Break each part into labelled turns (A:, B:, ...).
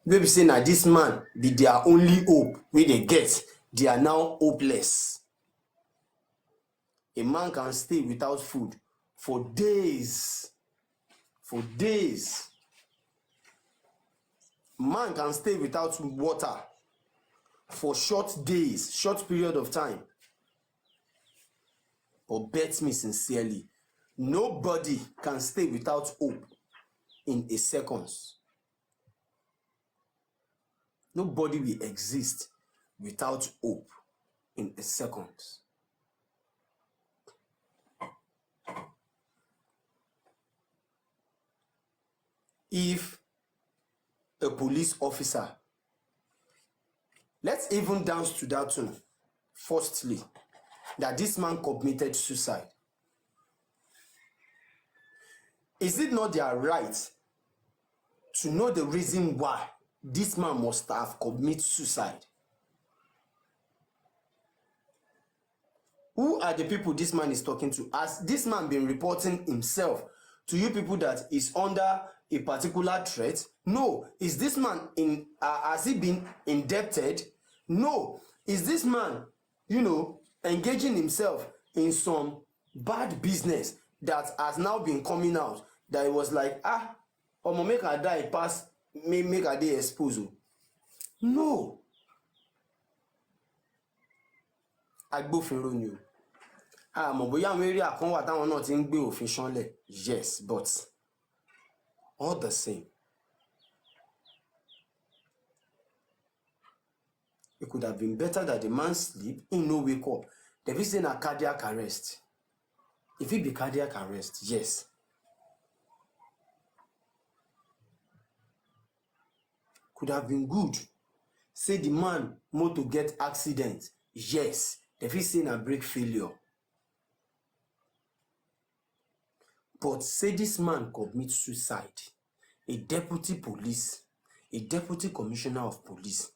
A: wey be say na dis man be their only hope wey dey get, they are now hopeless. A man can stay without food for days. For days. Man can stay without water for short days, short period of time. But bet me sincerely, nobody can stay without hope in a second. Nobody will exist without hope in a second. If a police officer, let's even dance to that tune. Firstly, that this man committed suicide. Is it not their right to know the reason why this man must have committed suicide? Who are the people this man is talking to? Has this man been reporting himself to you people that is under a particular threat? No. Is this man has he been indebted? No. Is this man, engaging himself in some bad business that has now been coming out, that it was like, omo make I die pass, make I dey exposed? No. Agbófinró ni o. Àmọ́ bóyá àwọn area kan wà táwọn náà ti ń gbé òfin ṣánlẹ̀. Yes, but all the same, it could have been better that the man sleep, he no wake up. They be saying a cardiac arrest. If it be cardiac arrest, yes. Could have been good. Say the man motor get accident. Yes. They be saying a brake failure. But say this man commit suicide. A deputy police, a deputy commissioner of police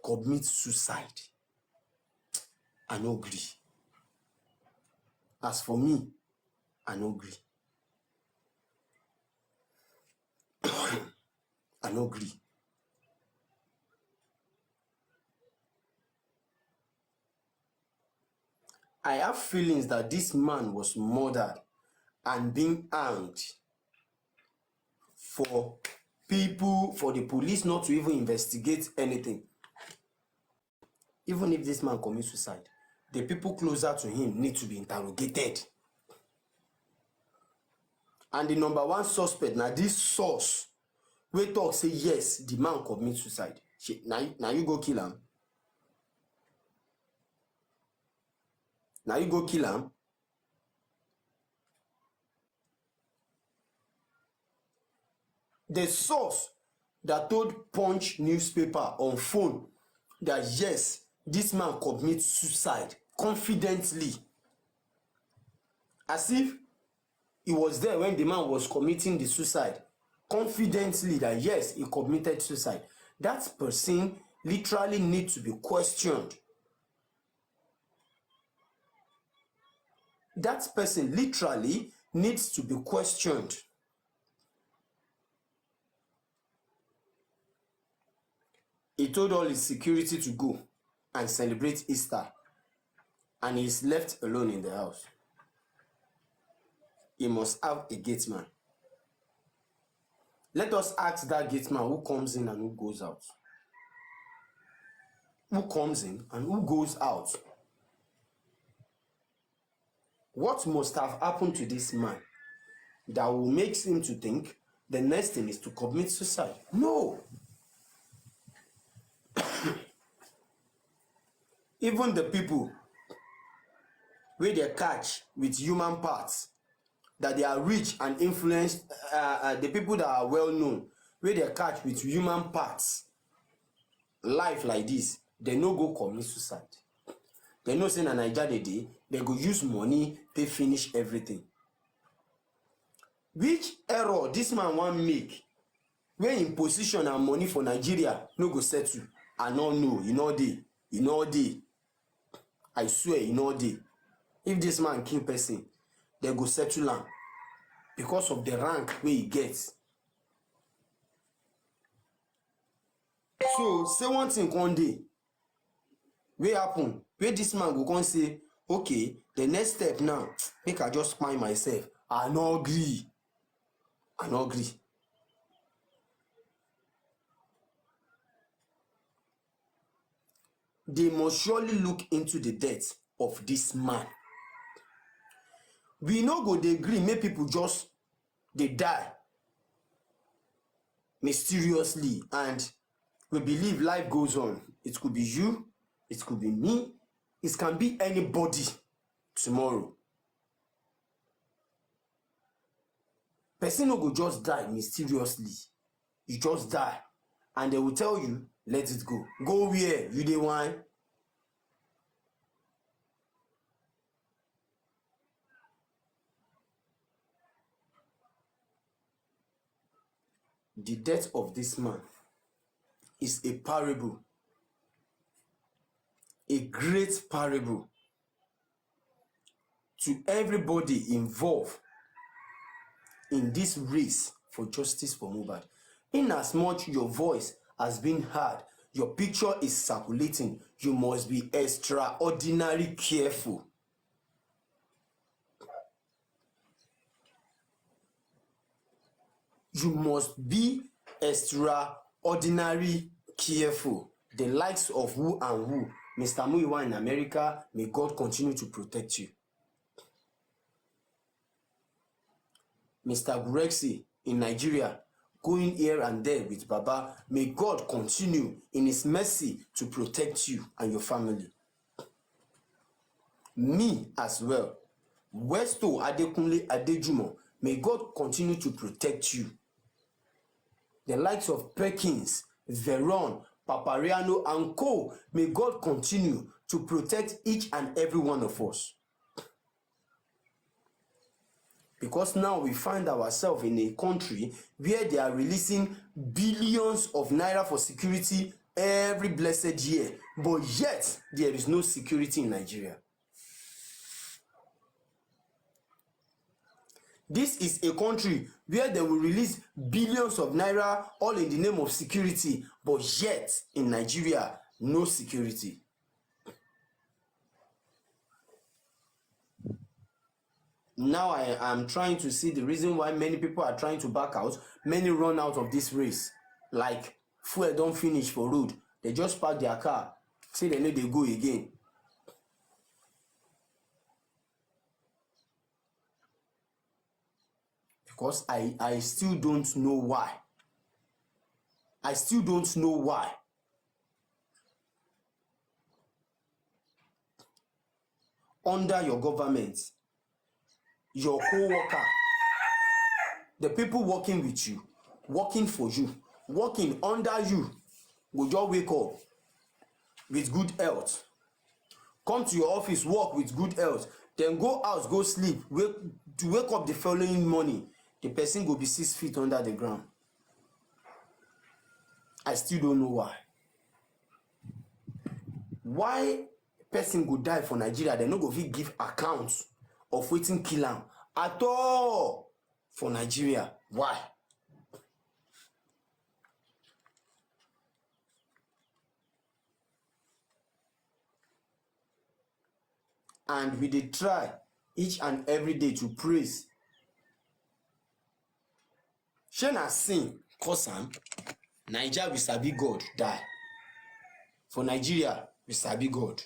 A: commit suicide. I no agree. As for me, I no agree. I no agree. I have feelings that this man was murdered and being hanged for the police not to even investigate anything. Even if this man commits suicide, the people closer to him need to be interrogated. And the number one suspect, now this source, we talk say yes, the man commit suicide. Now you go kill him. Now you go kill him. The source that told Punch newspaper on phone that yes, this man commit suicide confidently, as if he was there when the man was committing the suicide, confidently that yes, he committed suicide. That person literally needs to be questioned. That person literally needs to be questioned. He told all his security to go and celebrate Easter, and he's left alone in the house. He must have a gate man. Let us ask that gate man who comes in and who goes out. Who comes in and who goes out? What must have happened to this man that will make him to think the next thing is to commit suicide? No. Even the people where they catch with human parts, that they are rich and influenced, the people that are well known, where they catch with human parts, life like this, they no go commit suicide. They know say na Nigeria they go use money, they finish everything. Which error this man want make when in position and money for Nigeria no go settle? I don't know, you know they. I swear, you know they. If this man kill person, they go settle him because of the rank where he gets. So say one thing one day wey happen wey dis man go come say okay the next step now make I just kpai myself. I no gree. I no gree. They must surely look into the death of this man. We no go dey gree make people just dey die mysteriously and we believe life goes on. It could be you, it could be me, it can be anybody tomorrow. Person no go just die mysteriously. You just die and they will tell you let it go. Go where? You dey whine? The death of this man is a parable, a great parable to everybody involved in this race for justice for Mohbad. In as much your voice has been heard, your picture is circulating, you must be extraordinarily careful. You must be extraordinarily careful. The likes of who and who. Mr. Muiwa in America, may God continue to protect you. Mr. Gurexi in Nigeria, going here and there with Baba, may God continue in his mercy to protect you and your family. Me as well. Westo Adekunle Adejumo, may God continue to protect you. The likes of Perkins, Veron, Papariano, and co. May God continue to protect each and every one of us. Because now we find ourselves in a country where they are releasing billions of naira for security every blessed year, but yet there is no security in Nigeria. This is a country where they will release billions of naira all in the name of security, but yet in Nigeria, no security. Now I am trying to see the reason why many people are trying to back out. Many run out of this race. Like fuel don't finish for road. They just park their car. Say they know they go again. Because I still don't know why. I still don't know why. Under your government, your co-worker, the people working with you, working for you, working under you, will just wake up with good health. Come to your office, work with good health. Then go out, go sleep. To wake up the following morning, the person go be 6 feet under the ground. I still don't know why. Why person go die for Nigeria, they no go fit give account of wetin kill am at all for Nigeria. Why? And we dey try each and every day to praise. Shey na sin cause am? Naija we sabi God die. For Nigeria we sabi God.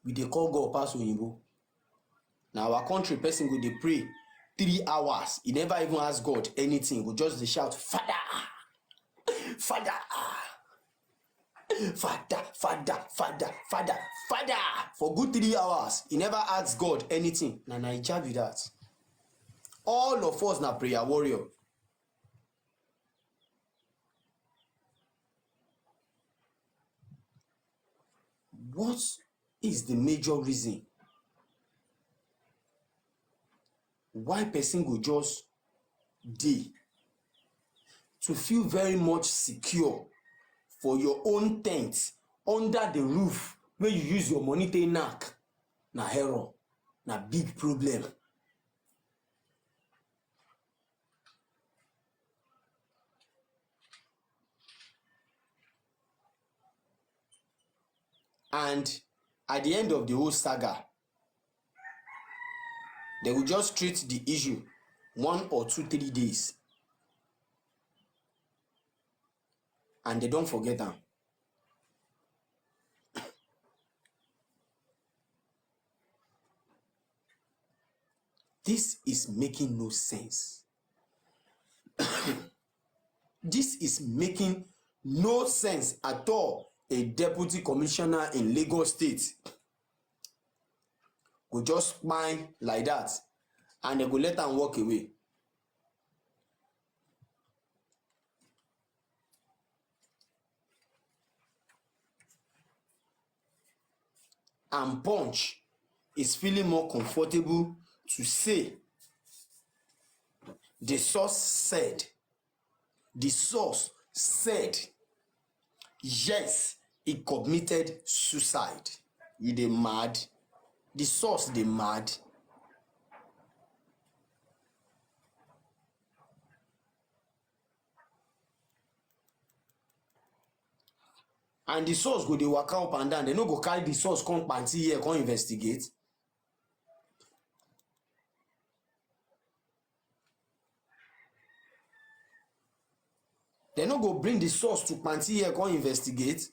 A: We dey call God pass oyinbo. Na our country person go dey pray 3 hours, he never even ask God anything, go just dey shout father, father, father, father, father, father, father for good 3 hours. He never ask God anything. Na Naija be that. All of us na prayer warrior. What is the major reason why person go just dey to feel very much secure for your own tent under the roof where you use your money take knack? Na error, na big problem. And at the end of the whole saga, they will just treat the issue 1 or 2, 3 days, and they don't forget them. This is making no sense. This is making no sense at all. A deputy commissioner in Lagos State go just spine like that, and they go let am walk away. And Punch is feeling more comfortable to say the source said yes, he committed suicide. You dey mad? The source dey mad? And the source go dey waka up and down. They no go carry the source come panti here come investigate. They no go bring the source to panti here come investigate.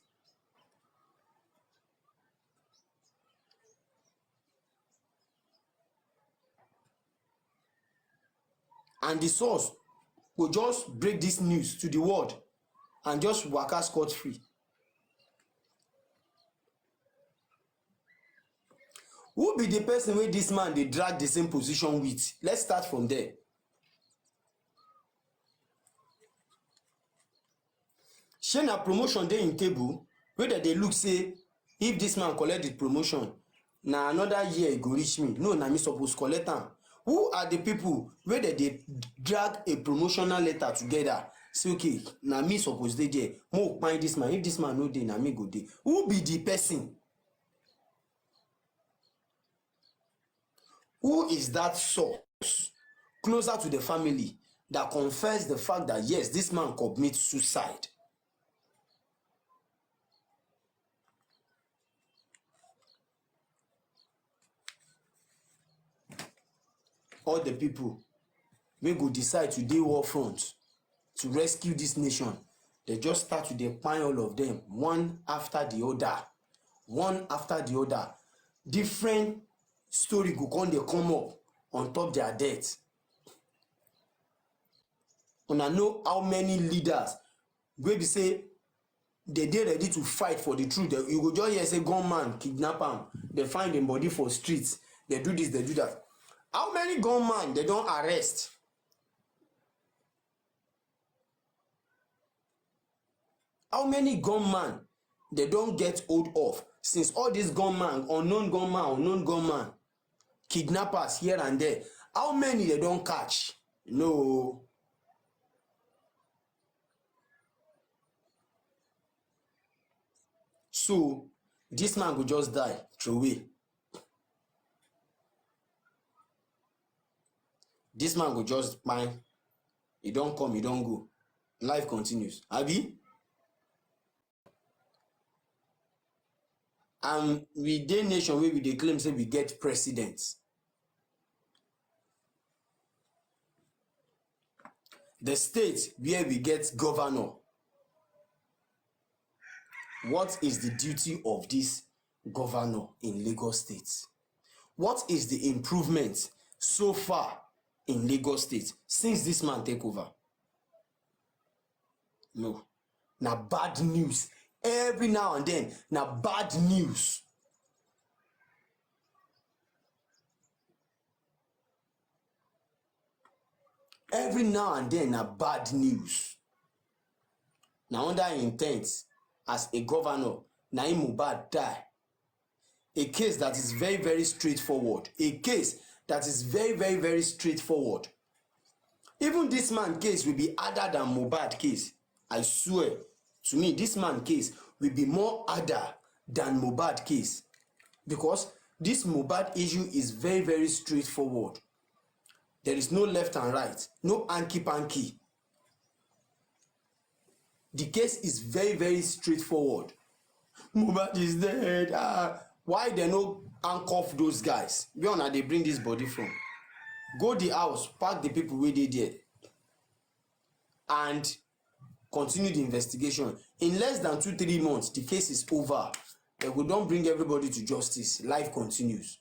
A: And the source go just break this news to the world and just waka scot free. Who be the person wey this man dey drag the same position with? Let's start from there. Shey na promotion dey in table wey dem dey look say if this man collect the promotion na another year e go reach me? No, na me suppose collect am. Who are the people wey dem dey drag a promotional letter together say okay na me suppose dey there, mo kpai this man, if this man no dey na me go dey? Who be the person? Who is that source closer to the family that confess the fact that yes, this man commit suicide? All the people wey go decide to dey war front to rescue this nation, they just start to dey kpai all of them one after the other. Different story go come dey come up on top their death. Una know how many leaders wey be say they dey ready to fight for the truth? You go just hear say gunman kidnap am, they find im body for streets, they do this, they do that. How many gunman they don arrest? How many gunman they don get hold of since all these gunman, unknown gunman, kidnappers here and there? How many they don catch? No. So this man go just die throway. This man go just kpai. He don come, he don go. Life continues. Abi? And we dey nation wey we dey claim say we get president. The state where we get governor. What is the duty of this governor in Lagos State? What is the improvement so far in Lagos State since this man take over? No. Na bad news. Every now and then, na bad news. Every now and then, na bad news. Na under intent as a governor, na im Mohbad die. A case that is very, very straightforward. A case that is very, very, very straightforward. Even this man case will be harder than Mohbad case. I swear, to me, this man case will be more harder than Mohbad case. Because this Mohbad issue is very, very straightforward. There is no left and right, no hanky-panky. The case is very, very straightforward. Mohbad is dead. Why they no handcuff those guys? Where una dey bring this body from? Go the house, pack the people wey dey there, and continue the investigation. In less than 2-3 months, the case is over. They go don bring everybody to justice. Life continues.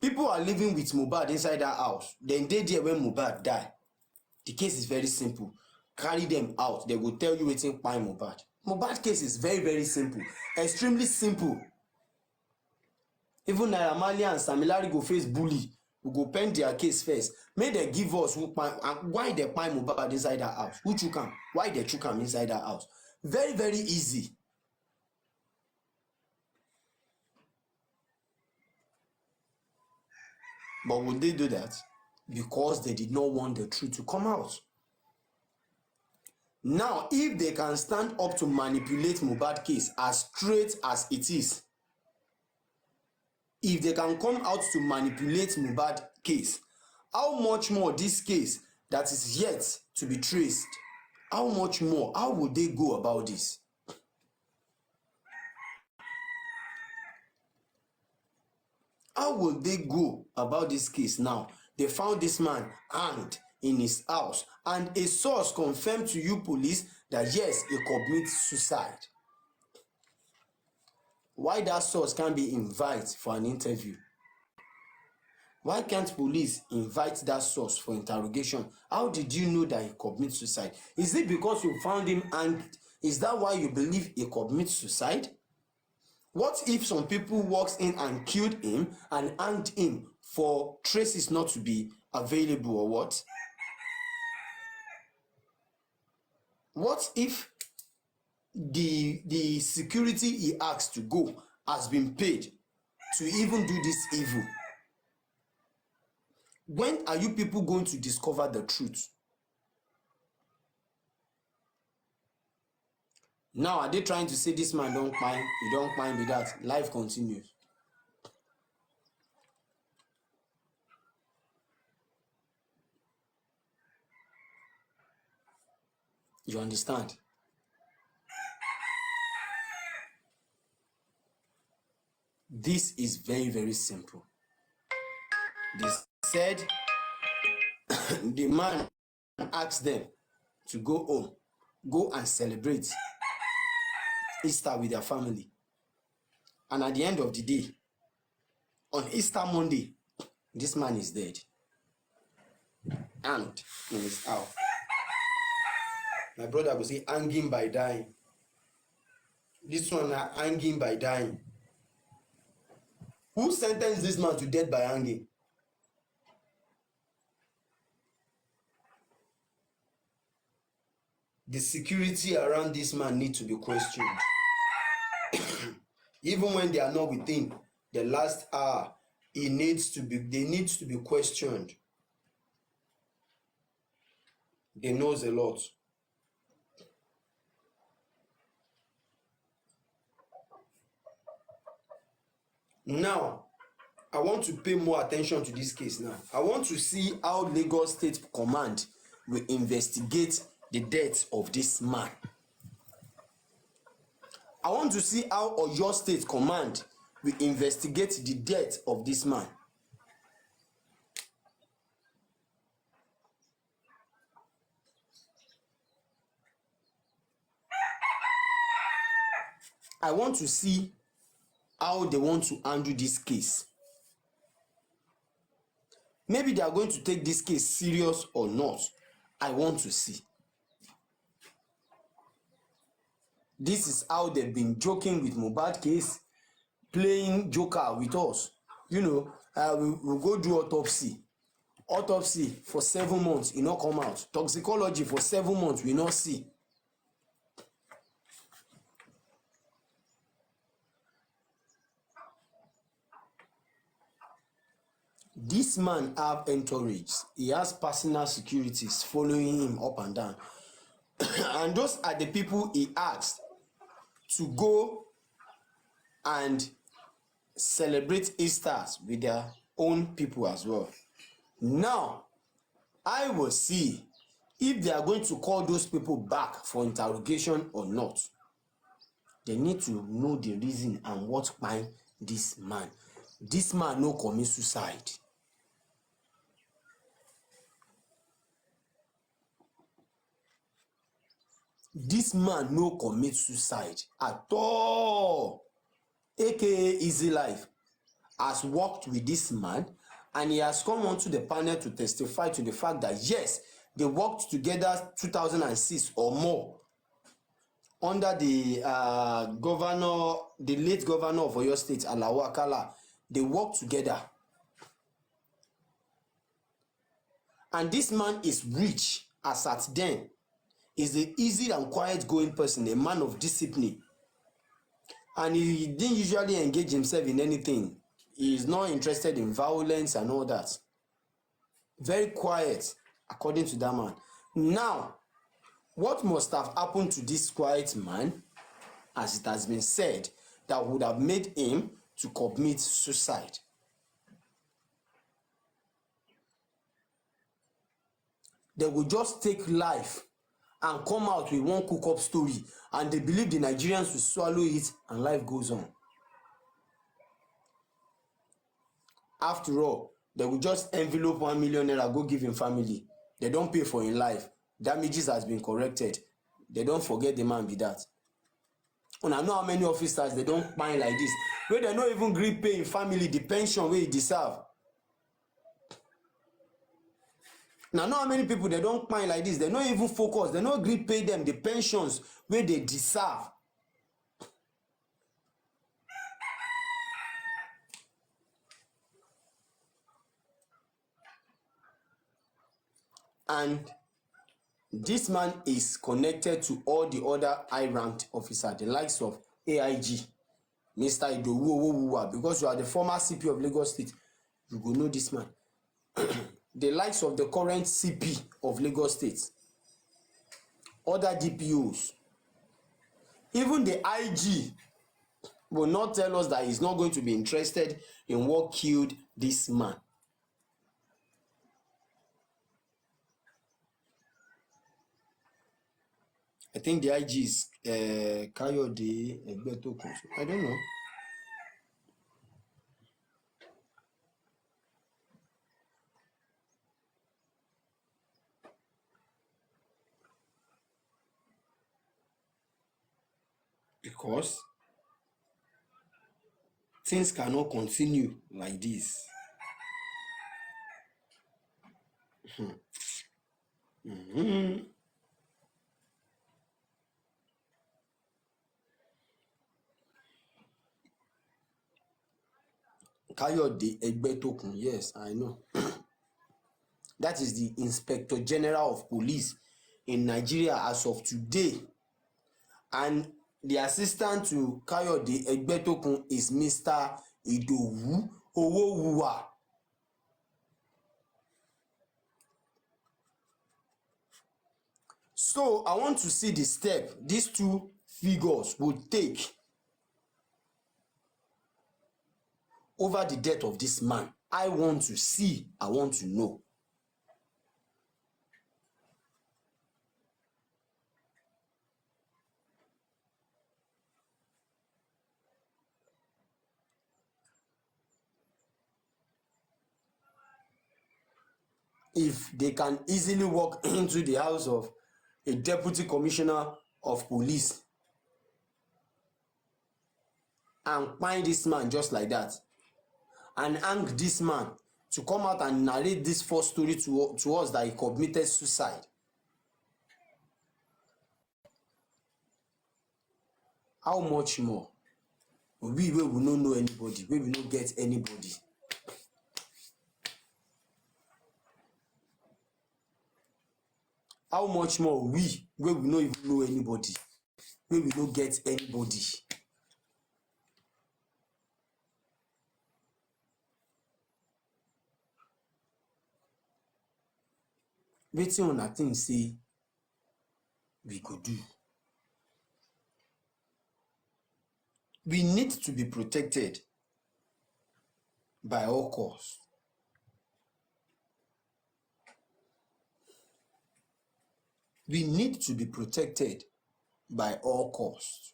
A: People are living with Mohbad inside that house. Dem dey there when Mohbad die. The case is very simple. Carry them out. They go tell you wetin kpai Mohbad. Mohbad case is very, very simple. Extremely simple. Even Naira Marley and Sam Larry go face bully. We go pen their case first. Make dem give us who kpai and why they kpai Mohbad inside that house. Who chook am? Why they chook am inside that house? Very, very easy. But would they do that? Because they did not want the truth to come out. Now, if they can stand up to manipulate Mohbad case as straight as it is, if they can come out to manipulate Mohbad case, how much more this case that is yet to be traced, how much more, how would they go about this? How would they go about this case now? They found this man hanged in his house, and a source confirmed to you police that yes, he commits suicide. Why that source can't be invited for an interview? Why can't police invite that source for interrogation? How did you know that he commits suicide? Is it because you found him hanged? Is that why you believe he commits suicide? What if some people walked in and killed him and hanged him for traces not to be available, or what? What if the security he asked to go has been paid to even do this evil? When are you people going to discover the truth? Now, are they trying to say this man don't kpai, he don't kpai be that? Life continues. You understand? This is very, very simple. They said the man asked them to go home, go and celebrate Easter with their family. And at the end of the day, on Easter Monday, this man is dead. Hanged in his house. My brother will say hanging by dying. This one are hanging by dying. Who sentenced this man to death by hanging? The security around this man need to be questioned. Even when they are not within the last hour, they need to be questioned. They knows a lot. Now, I want to pay more attention to this case now. I want to see how Lagos State Command will investigate the death of this man. I want to see how Oyo State Command will investigate the death of this man. I want to see how they want to handle this case. Maybe they are going to take this case serious or not. I want to see. This is how they've been joking with Mohbad case, playing joker with us. You know, we'll go do autopsy. Autopsy for 7 months, it not come out. Toxicology for 7 months, we not see. This man have entourage. He has personal securities following him up and down. And those are the people he asked to go and celebrate Easter with their own people as well. Now, I will see if they are going to call those people back for interrogation or not. They need to know the reason and what kpai this man. This man no commit suicide. This man no commit suicide at all. AKA Easy Life has worked with this man, and he has come onto the panel to testify to the fact that yes, they worked together 2006 or more under the governor, the late governor of Oyo State, Alao Akala. They worked together, and this man is rich as at then. He's an easy and quiet going person, a man of discipline, and he didn't usually engage himself in anything. He is not interested in violence and all that. Very quiet, according to that man. Now, what must have happened to this quiet man, as it has been said, that would have made him to commit suicide? They will just take life and come out with one cook-up story, and they believe the Nigerians will swallow it, and life goes on. After all, they will just envelope 1 million naira go give him family. They don't pay for him life. Damages has been corrected. They don't forget the man be that. Una know how many officers they don't kpai like this, wey they no even gree pay him family the pension wey he deserve. Now know how many people they don't kpai like this, they no even focus, they no gree pay them the pensions wey they deserve. And this man is connected to all the other high-ranked officers, the likes of AIG, Mr. Idowu Owowuwa, because you are the former CP of Lagos State, you go know this man. The likes of the current CP of Lagos State, other DPOs, even the IG will not tell us that he's not going to be interested in what killed this man. I think the IG is Kayode Egbetokun. I don't know. Because things cannot continue like this. Kayode Egbetokun, yes, I know. That is the Inspector General of Police in Nigeria as of today. And the assistant to Kayode Egbetokun is Mr. Idowu Owowuwa. So I want to see the step these two figures would take over the death of this man. I want to see, I want to know. If they can easily walk into the house of a deputy commissioner of police and find this man just like that, and hang this man to come out and narrate this false story to us that he committed suicide, how much more we will not know anybody, we will not get anybody? How much more we will not even know anybody, we will not get anybody? Wetin una think say we go do? We need to be protected by all costs. We need to be protected by all costs.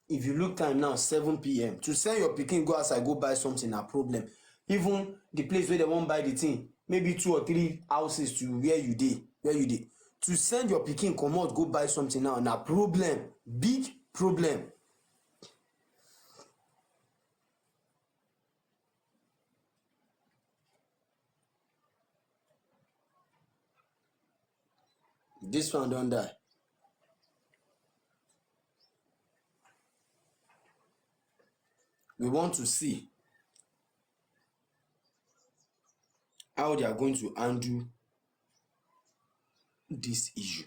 A: if you look time now 7 p.m. to send your pikin go outside go buy something na problem. Even the place where they wan buy the thing maybe 2 or 3 houses to where you dey to send your pikin comot go buy something now na problem, big problem. This one don die. We want to see how they are going to handle this issue.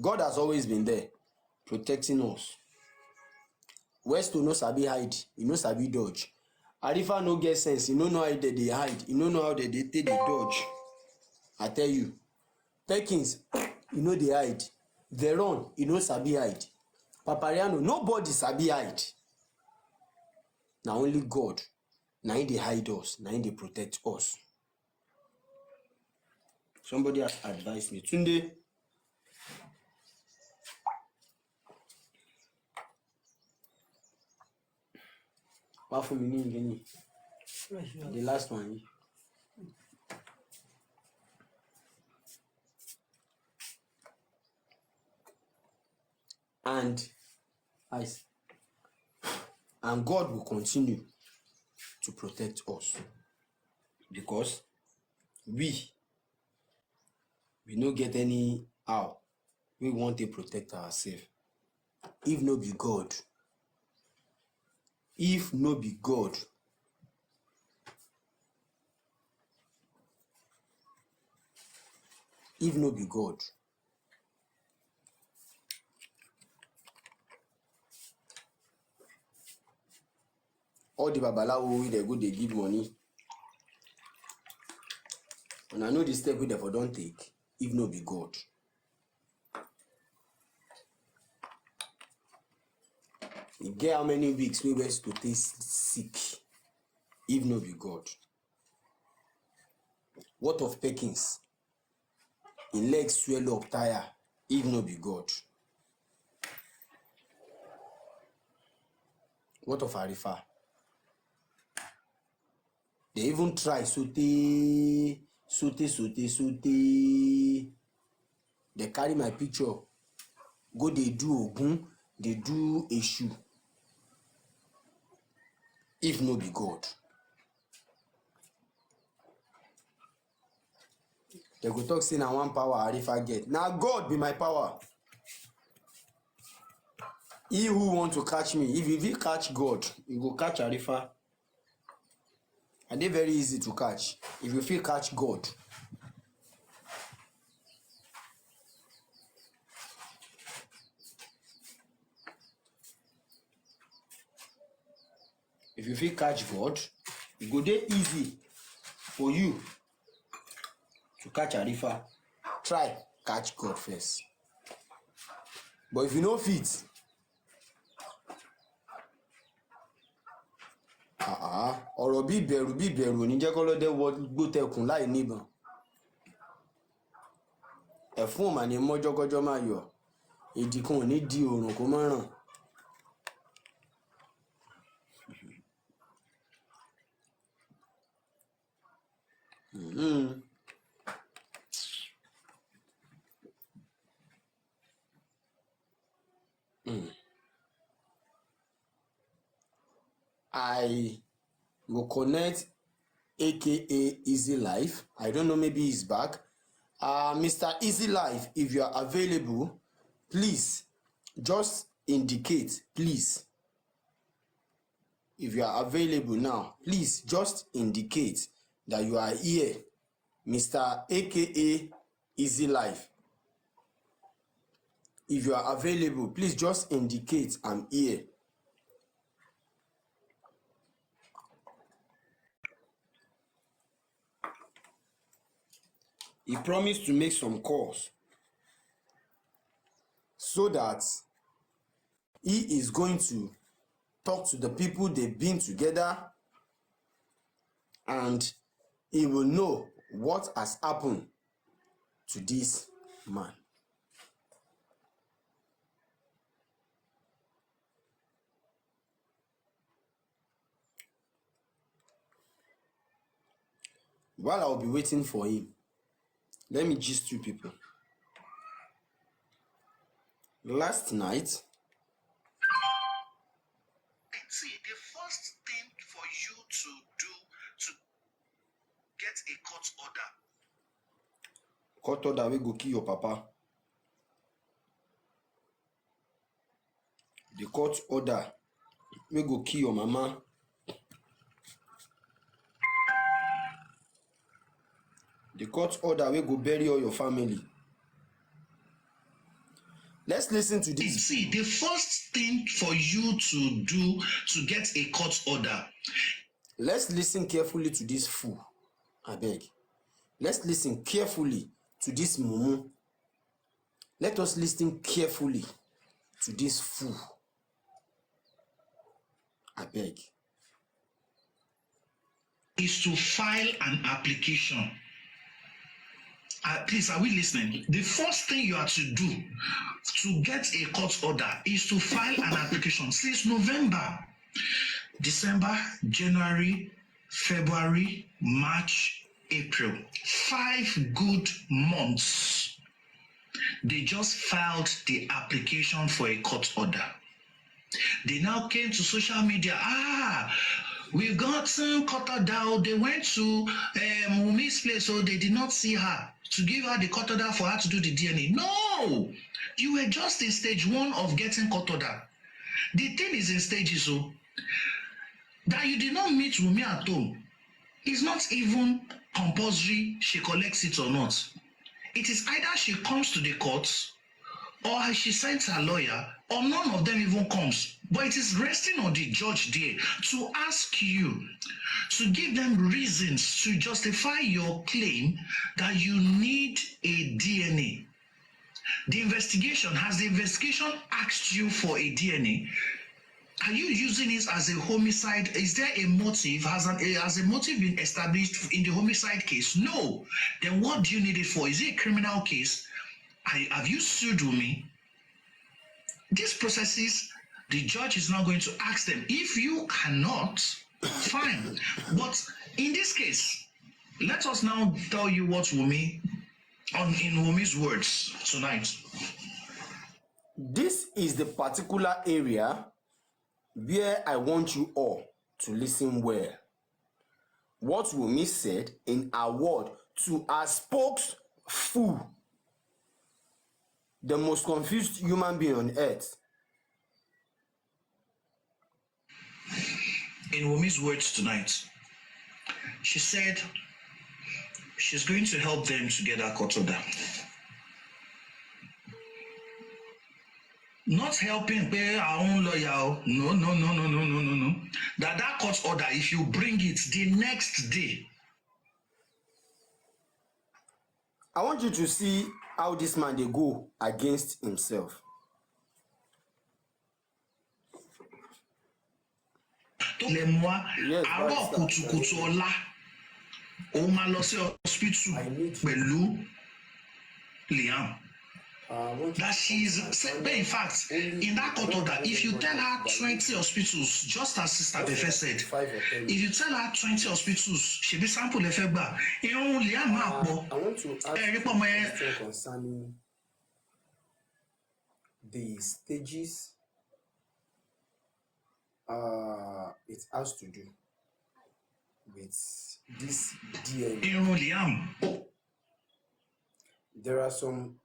A: God has always been there protecting us. Westo no sabi hide, e no sabi dodge. Arifa no get sense, e no know how they dey hide, e no know how they dey take dey dodge. I tell you, Perkins, e no dey hide. Veron, e no sabi hide. Papariano, nobody sabi hide. Na only God, na him dey hide us, na him dey protect us. Somebody has advised me, Tunde, wá fún mi ní ìgbẹ́yìn. The last one yìí. And God will continue to protect us because we no get any how we want to protect ourselves. If no be God, if no be God, if no be God, all the babalawo wey dey go dey give money, and I know the step wey dem for don take, if no be God. E get how many weeks wey Westo take sick, if no be God. What of Perkins? Him leg swell up tire, if no be God. What of Arifa? They even try sote. They carry my picture, go dey do Ogun, dey do Eshu. If no be God. They go talk say na one power Arifa get. Na God be my power. He who want to catch me, if you fit catch God, you go catch Arifa. And they very easy to catch. If you fit catch God. If you fit catch God, e go dey easy for you to catch Arifa. Try catch God first. But if you no fit, ọ̀rọ̀ bí ìbẹ̀rù ò ní jẹ́ kọ́lọ́dẹ wọ gbótẹkùn láì níbọn. Ẹ̀fún ò mà ní mọ́jọ́kọ́jọ́ máa yọ̀, èdì kan ò ní di òòrùn kó má ràn. I will connect aka Easy Life. I don't know, maybe he's back. Mr. Easy Life, if you are available, please just indicate, please. If you are available now, please just indicate that you are here. Mr. aka Easy Life. If you are available, please just indicate I'm here. He promised to make some calls. so that he is going to talk to the people they've been together, and he will know what has happened to this man. While I'll be waiting for him, let me gist you people. Last night,
B: see, the first thing for you to do to get a court order
A: wey go kill your papa. The court order wey go kill your mama. The court order wey go bury all your family. Let's listen to this.
B: See, the first thing for you to do to get a court order.
A: Let's listen carefully to this fool. I beg. Let's listen carefully to this mumu. Let us listen carefully to this fool. I beg.
B: Is to file an application. Please, are we listening? The first thing you are to do to get a court order is to file an application. Since November, December, January, February, March, April, 5 good months, they just filed the application for a court order. They now came to social media. We've got some court order. They went to Wumi's place, so they did not see her to give her the court order for her to do the DNA. No, you were just in stage 1 of getting court order. The thing is in stages, so that you did not meet Wumi at home. It's not even compulsory she collects it or not. It is either she comes to the court or she sends her lawyer, or none of them even comes. But it is resting on the judge there to ask you, to give them reasons to justify your claim that you need a DNA. Has the investigation asked you for a DNA? Are you using it as a homicide? Is there a motive? Has a motive been established in the homicide case? No. Then what do you need it for? Is it a criminal case? Have you sued me? These processes, the judge is now going to ask them. If you cannot, fine. But in this case, let us now tell you what in Wumi's words tonight.
A: This is the particular area where I want you all to listen well. What Wumi said in a word to our spokesfool, the most confused human being on earth.
B: In Wumi's words tonight, she said she's going to help them to get a court order. Not helping pay our own lawyer. No. That court order, if you bring it the next day.
A: I want you to see how this man they go against himself.
B: Yes, àárọ̀ kùtùkùtù ọ̀la ó máa lọ sí hospital pẹ̀lú Liam. That she's in fact in that court order, if you tell her 20 hospitals, just as Sister Befe said, if you tell her 20 hospitals, she be sample effect. I
A: want to ask a question concerning the stages it has to do with this DNA. There are some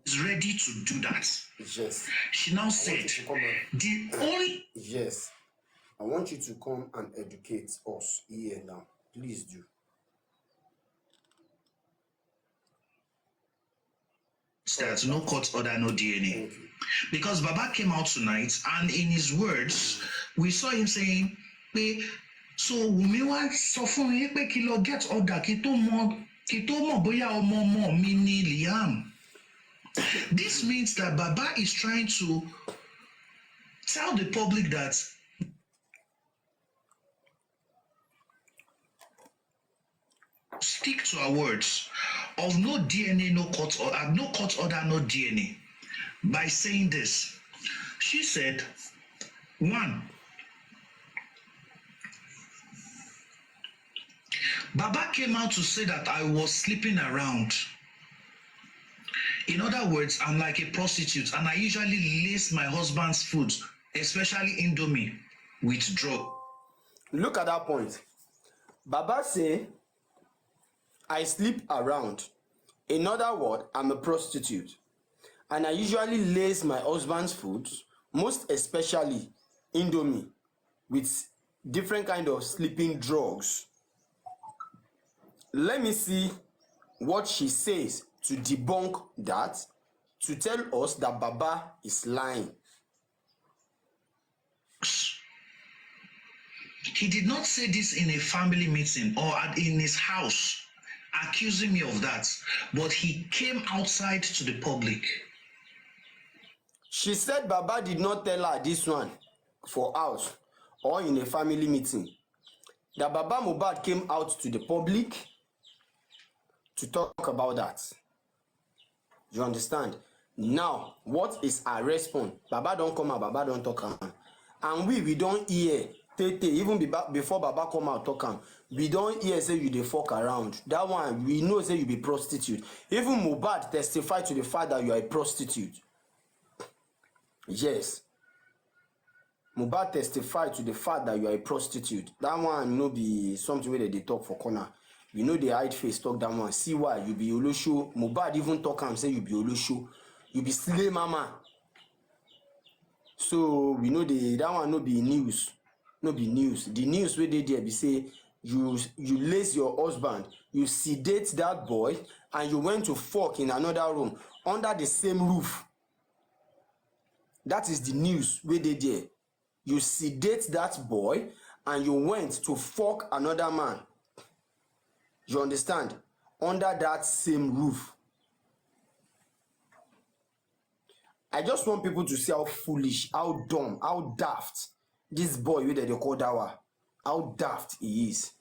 B: is ready to do that.
A: Yes.
B: She now said
A: yes. I want you to come and educate us here now. Please do.
B: There's no court order, no DNA. Because Baba came out tonight and in his words, we saw him saying, so Wumi wa sọ fún mi pé kí lọ get order kí tó mọ̀ bóyá ọmọ mi ni Liam. This means that Baba is trying to tell the public that stick to our words of no DNA, no court or no court order, no DNA. By saying this, she said, one, Baba came out to say that I was sleeping around. In other words, I'm like a prostitute and I usually lace my husband's food, especially Indomie, with drug.
A: Look at that point. Baba say, I sleep around. In other words, I'm a prostitute. And I usually lace my husband's food, most especially Indomie, with different kind of sleeping drugs. Let me see what she says to debunk that, to tell us that Baba is lying.
B: He did not say this in a family meeting or in his house, accusing me of that, but he came outside to the public.
A: She said Baba did not tell her this one for house or in a family meeting. That Baba Mohbad came out to the public to talk about that. You understand? Now, what is her response? Baba don't come out, Baba don't talk am. And we don't hear tete even before Baba come out talk am. We don't hear say you dey fuck around. That one we know say you be prostitute. Even Mohbad testify to the fact that you are a prostitute. Yes. Mohbad testify to the fact that you are a prostitute. That one no be something wey dey talk for corner. You know the hide face talk that one. See why you be olosho. Mohbad even talk am say you be olosho. You be slay mama. So we know that one no be news. No be news. The news wey dey there be say you lace your husband, you sedate that boy, and you went to fuck in another room under the same roof. That is the news wey dey there. You sedate that boy and you went to fuck another man. You understand? Under that same roof. I just want people to see how foolish, how dumb, how daft this boy wey dey call Dawa, how daft he is,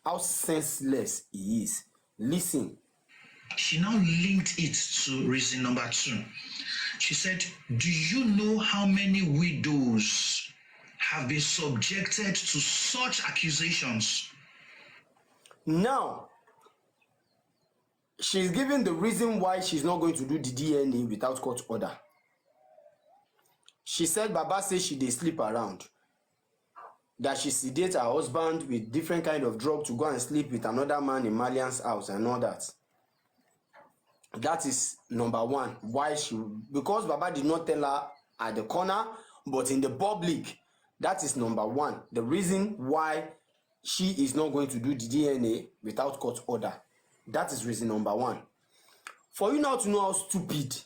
A: how senseless he is. Listen.
B: She now linked it to reason number 2. She said, do you know how many widows have been subjected to such accusations?
A: Now, she's giving the reason why she's not going to do the DNA without court order. She said Baba says she dey sleep around. That she sedate her husband with different kind of drug to go and sleep with another man in Malian's house and all that. That is number 1. Why because Baba did not tell her at the corner, but in the public. That is number 1. The reason why she is not going to do the DNA without court order. That is reason number 1. For you now to know how stupid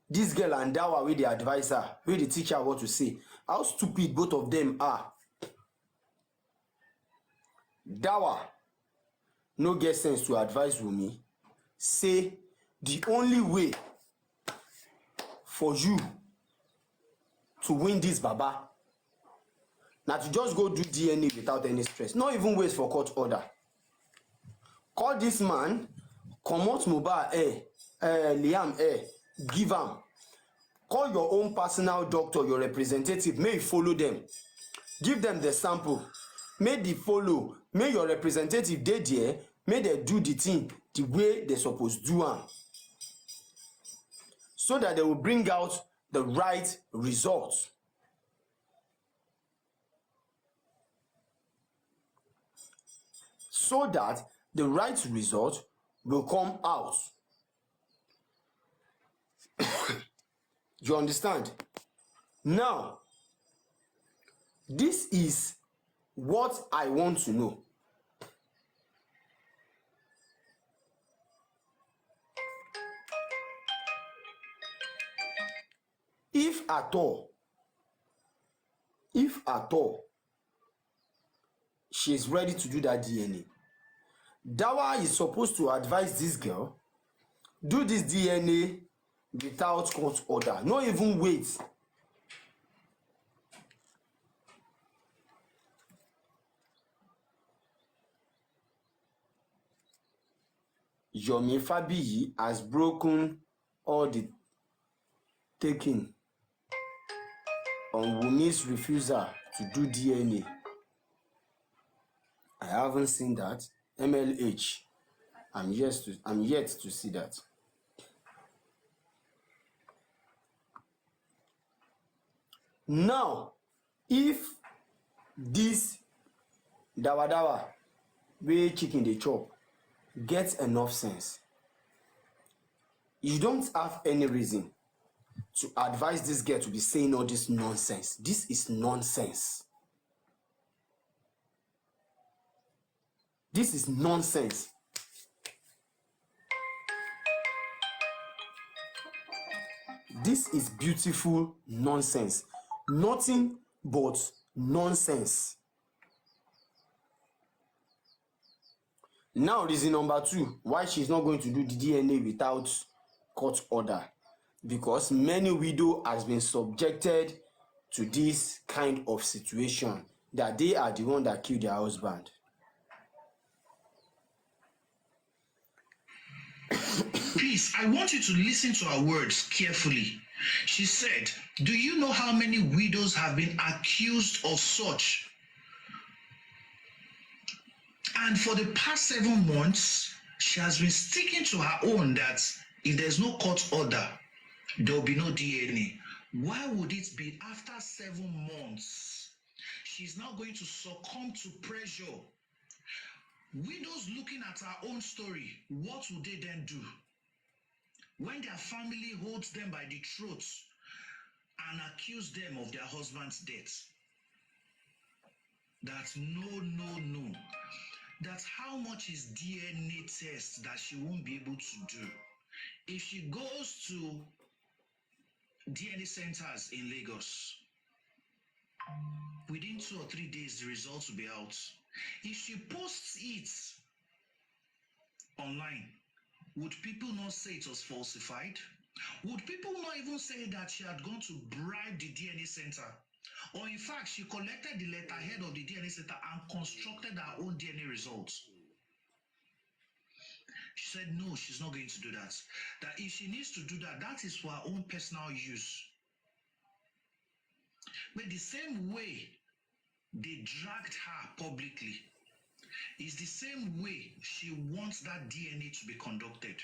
A: this girl and Dawa wey dey advise her, wey dey teach her what to say, how stupid both of them are. Dawa no get sense to advise Wunmi. Say the only way for you to win this Baba na to just go do DNA without any stress. Not even wait for court order. Call this man, comot Mohbad Liam give am. Call your own personal doctor, your representative, may you follow them. Give them the sample. May they follow. May your representative dey there. May they do the thing the way they suppose do am. So that they will bring out the right results. So that the right result will come out. You understand? Now, this is what I want to know. If at all, she is ready to do that DNA, Dawa is supposed to advise this girl, do this DNA without court order. No even wait. Yomi Fabiyi has broken all the taking on Wunmi's refusal to do DNA. I haven't seen that. MLH. I'm yet to see that. Now, if this dawa wey chicken dey chop get enough sense, you don't have any reason to advise this girl to be saying all this nonsense. This is nonsense. This is nonsense. This is beautiful nonsense. Nothing but nonsense. Now, reason number 2, why she's not going to do the DNA without court order. Because many widows has been subjected to this kind of situation, that they are the one that killed their husband.
B: Please, I want you to listen to her words carefully. She said, do you know how many widows have been accused of such? And for the past 7 months, she has been sticking to her own that if there's no court order, there will be no DNA. Why would it be after 7 months? She's now going to succumb to pressure. Widows looking at her own story, what would they then do? When their family holds them by the throat and accuse them of their husband's death. That's no. That's how much is DNA test that she won't be able to do. If she goes to DNA centers in Lagos, within 2 or 3 days, the results will be out. If she posts it online, would people not say it was falsified? Would people not even say that she had gone to bribe the DNA center? Or in fact, she collected the letterhead of the DNA center and constructed her own DNA results? She said no, she's not going to do that. That if she needs to do that, that is for her own personal use. But the same way they dragged her publicly is the same way she wants that DNA to be conducted.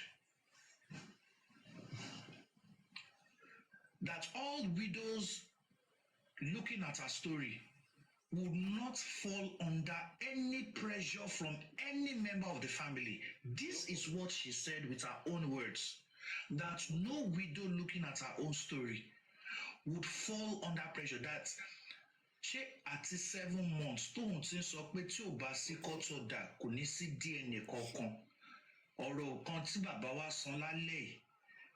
B: That all widows looking at her story would not fall under any pressure from any member of the family. This is what she said with her own words. That no widow looking at her own story would fall under pressure. That ṣé àti 7 months tóun ti ń sọ pé tí ò bá sí kọ́tọ̀ dà kò ní sí DNA kankan. Ọ̀rọ̀ kan tí bàbá wa sọ lálẹ́ yìí,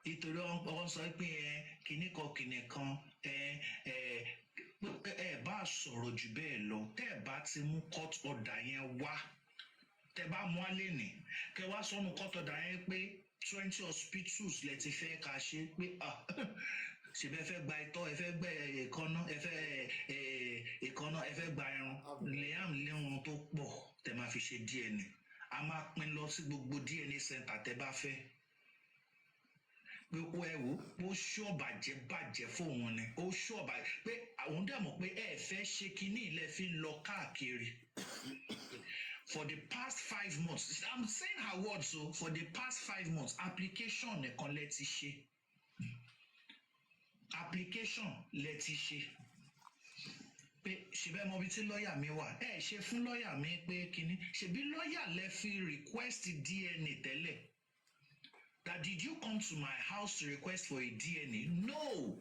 B: nítorí wọ́n sọ pé kinní kan bá sọ̀rọ̀ jù bẹ́ẹ̀ lọ, tẹ́ bá ti mú court order yẹn wá, tẹ́ bá mú alẹ́ nì, kẹ́ wá sọ́nu court order yẹn pé 20 hospitals lẹ ti fẹ́ ká ṣe pé ṣe bẹ́ẹ̀ fẹ́ gba itọ́, ẹ fẹ́ gbẹ èékánná, ẹ fẹ́ èékánná, ẹ fẹ́ gba irun, Liam léwọn tó pọ̀ tẹ́ máa fi ṣe DNA. A máa pín lọ sí gbogbo DNA center tẹ́ bá fẹ́. Pé ó ẹ wò ó ṣọ́ bàjẹ́ fóun ni, ó ṣọ́ bàjẹ́ pé àwọn dẹ̀ mọ̀ pé ẹ fẹ́ ṣe kinní ilẹ̀ fi ń lọ káàkiri. For the past 5 months, I'm saying her words, so for the past 5 months, application nìkan lẹ ti ṣe. Application lẹ ti ṣe. Pé ṣebẹ́ mọ bí tí lọ́ọ̀yà mi wà, ẹ ṣe fún lọ́ọ̀yà mi pé kinní, ṣebí lọ́ọ̀yà lẹ fi request DNA tẹ́lẹ̀. That did you come to my house to request for a DNA? No.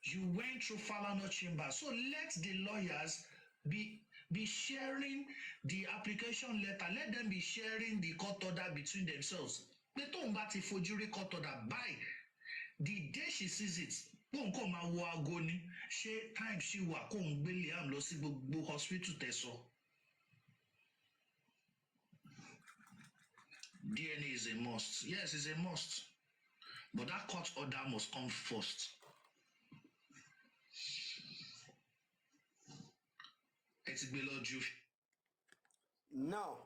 B: You went through Falana chamber. So let the lawyers be sharing the application letter. Let them be sharing the court order between themselves. Pé tóun bá ti fojú rí court order by the day she sees it, kóun kò máa wo aago ni, ṣé time ṣì wà kóun gbé Liam lọ sí gbogbo hospital tẹ̀sán. DNA is a must. Yes, it's a must. but that court order must come first. Ẹ ti gbé lọ́jú.
A: Now,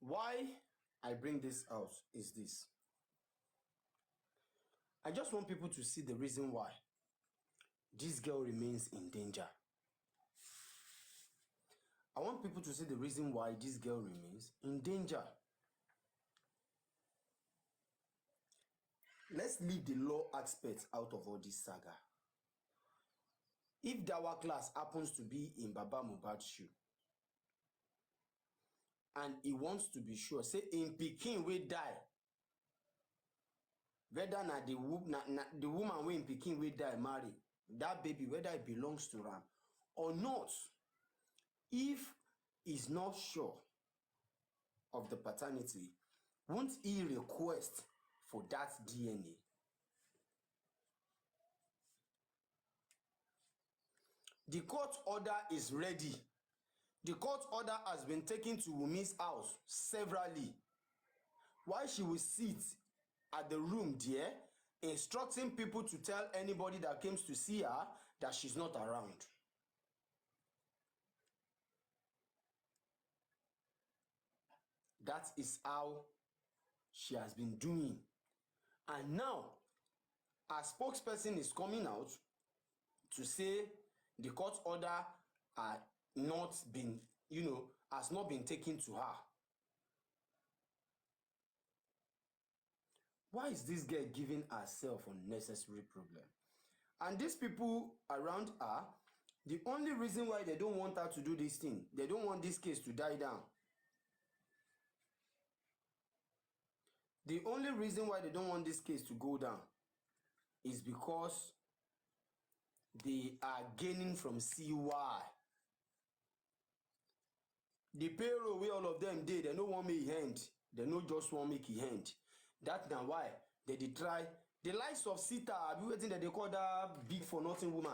A: why I bring this out is this. I just want people to see the reason why this girl remains in danger. I want people to see the reason why this girl remains in danger. Let's leave the law aspect out of all this saga. If Dawa class happens to be in Baba Mohbad's shoe, and he wants to be sure, say in pikin wey die, whether na the woman wey in pikin wey die marry, that baby, whether it belongs to am or not, if he's not sure of the paternity, won't he request for that DNA? The court order is ready. The court order has been taken to Wumi's house severally. Why she will sit at the room there, instructing people to tell anybody that comes to see her that she's not around. That is how she has been doing. And now, a spokesperson is coming out to say the court order has not been taken to her. Why is this girl giving herself unnecessary problem? And these people around her, the only reason why they don't want her to do this thing, they don't want this case to die down. The only reason why they don't want this case to go down is because they are gaining from CY. The payroll wey all of them dey, they no wan make e end. They no just wan make e end. That na why they dey try. The likes of Sita, abi wetin dem dey call that big for nothing woman.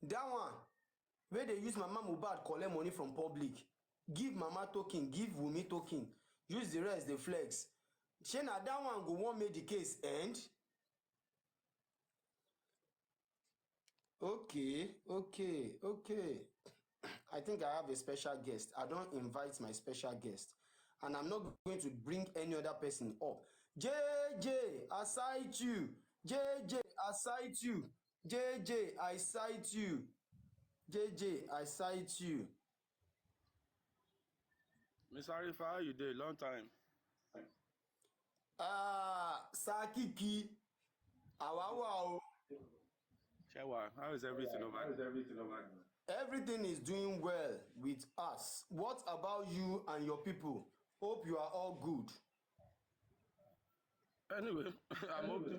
A: That one wey dey use Mama Mohbad collect money from public, give Mama token, give Wunmi token, use the rest dey flex. Shey na that one go wan make the case end? Okay. I think I have a special guest. I don't invite my special guest, and I'm not going to bring any other person up. JJ, I cite you. JJ, I cite you. JJ, I cite you. JJ, I cite you.
C: Mr. Arifa, how you dey? Long time.
A: Sakiki, àwa o.
C: Shewa, how is everything over there?
A: Everything is doing well with us. What about you and your people? Hope you are all good.
C: Anyway, I'm okay.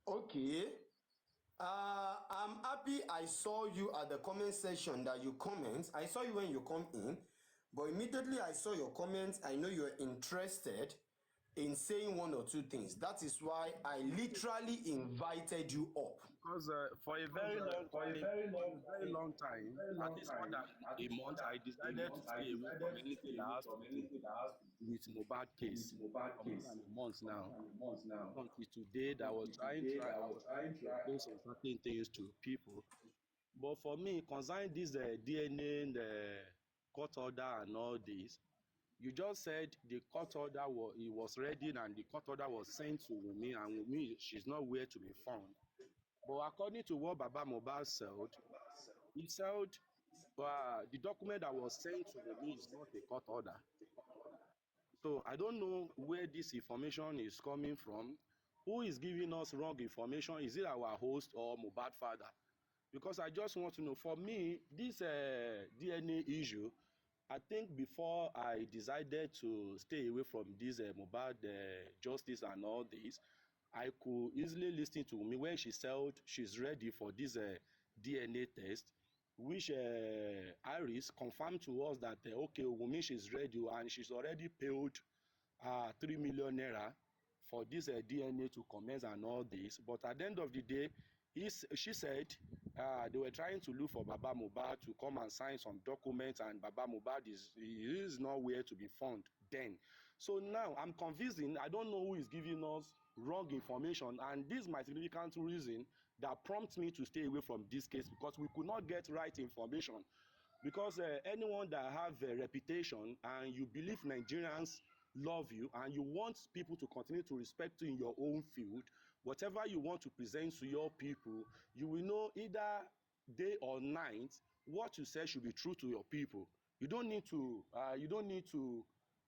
A: Okay. I'm happy I saw you at the comment section that you comment. I saw you when you come in, but immediately I saw your comments. I know you're interested in saying one or two things. That is why I literally invited you up.
C: Because for a very long time, at least more than a month, I decided to stay away from anything that has to do with Mohbad case for more than a month now. Until today, that I was trying to explain some certain things to people. But for me, concerning this DNA, the court order and all this, you just said the court order was ready and the court order was sent to Wunmi, and Wunmi, she's nowhere to be found. But according to what Baba Mohbad said, he said the document that was sent to Wunmi is not a court order. So I don't know where this information is coming from. Who is giving us wrong information? Is it our host or Mohbad father? Because I just want to know. For me, this DNA issue, I think before I decided to stay away from this Mohbad justice and all this, I could easily listen to me when she said she's ready for this DNA test, which Iris confirmed to us that okay, Wunmi, she's ready and she's already paid 3 million naira for this DNA to commence and all this. But at the end of the day, she said they were trying to look for Baba Mohbad to come and sign some documents, and Baba Mohbad is nowhere to be found then. So now I'm confusing. I don't know who is giving us wrong information, and this is my significant reason that prompts me to stay away from this case, because we could not get right information. Because anyone that have a reputation and you believe Nigerians love you and you want people to continue to respect you in your own field, whatever you want to present to your people, you will know either day or night what you say should be true to your people. You don't need to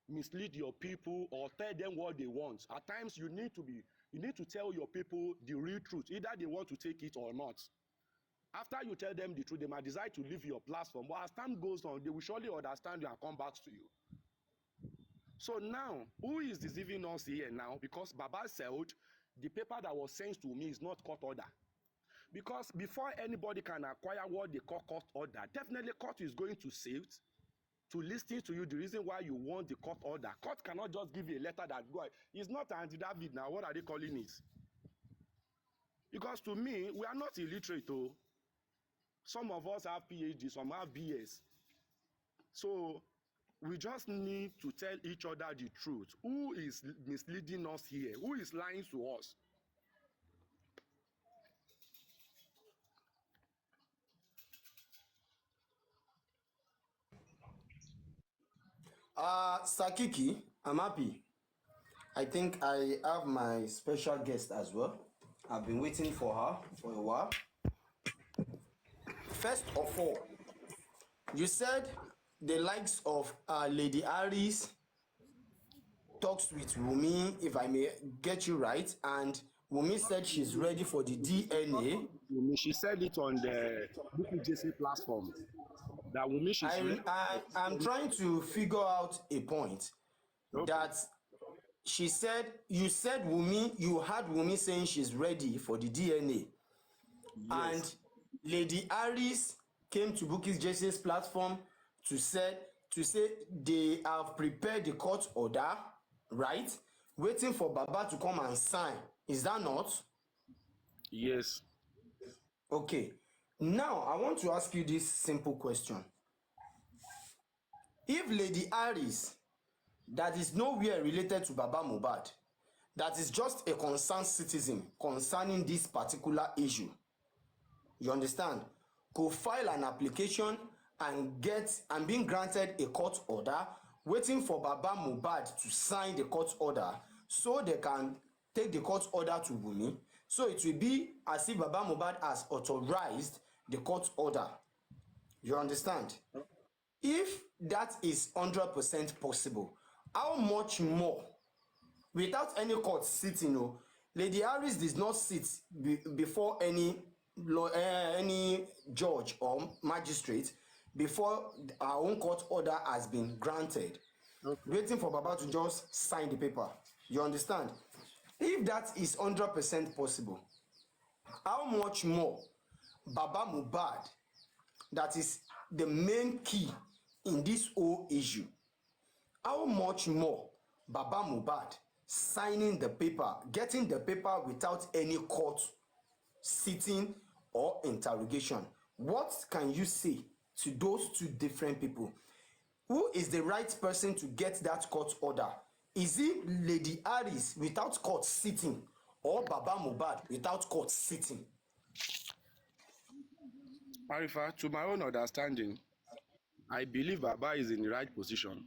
C: mislead your people or tell them what they want. At times you need to tell your people the real truth, either they want to take it or not. After you tell them the truth, they might decide to leave your platform, but as time goes on, they will surely understand you and come back to you. So now, who is deceiving us here now? Because Baba said the paper that was sent to me is not court order. Because before anybody can acquire what they call court order, definitely court is going to say it, to listen to you the reason why you want the court order. Court cannot just give you a letter that go. It's not anti-David now. What are they calling it? Because to me, we are not illiterate. Oh. Some of us have PhD, some have BS. So we just need to tell each other the truth. Who is misleading us here? Who is lying to us?
A: Sakiki, I'm happy. I think I have my special guest as well. I've been waiting for her for a while. First of all, you said the likes of Lady Harris talks with Wumi, if I may get you right, and Wumi said she's ready for the DNA.
C: She said it on the Judicial platform that Wumi she's ready.
A: I'm trying to figure out a point
C: Okay.
A: that she said, you said Wumi, you had Wumi saying she's ready for the DNA.
C: Yes.
A: And Lady Harris came to Buki's Justice platform to say they have prepared the court order, right? Waiting for Baba to come and sign. Is that not?
C: Yes.
A: Okay. Now I want to ask you this simple question. If Lady Harris, that is nowhere related to Baba Mohbad, that is just a concerned citizen concerning this particular issue, you understand, could file an application and being granted a court order, waiting for Baba Mohbad to sign the court order so they can take the court order to Wunmi, so it will be as if Baba Mohbad has authorized the court order. You understand? If that is 100% possible, how much more, without any court sitting, Lady Harris did not sit before any judge or magistrate before our own court order has been granted,
C: Okay.
A: waiting for Baba to just sign the paper. You understand? If that is 100% possible, how much more Baba Mohbad, that is the main key in this whole issue, how much more Baba Mohbad signing the paper, getting the paper without any court sitting or interrogation? What can you say to those two different people? Who is the right person to get that court order? Is it Lady Harris without court sitting, or Baba Mohbad without court sitting?
C: Arifa, to my own understanding, I believe Baba is in the right position.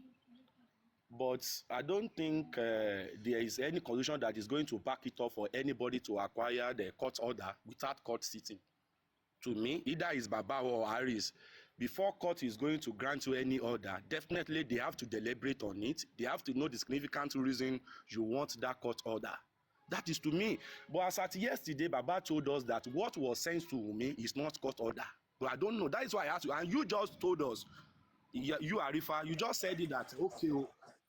C: But I don't think there is any condition that is going to back it up for anybody to acquire the court order without court sitting. To me, either it's Baba or Harris. Before court is going to grant you any order, definitely they have to deliberate on it. They have to know the significant reason you want that court order. That is to me. But as at yesterday, Baba told us that what was sent to me is not court order. But I don't know. That is why I asked you. And you just told us, you Arifa, you just said it that, okay,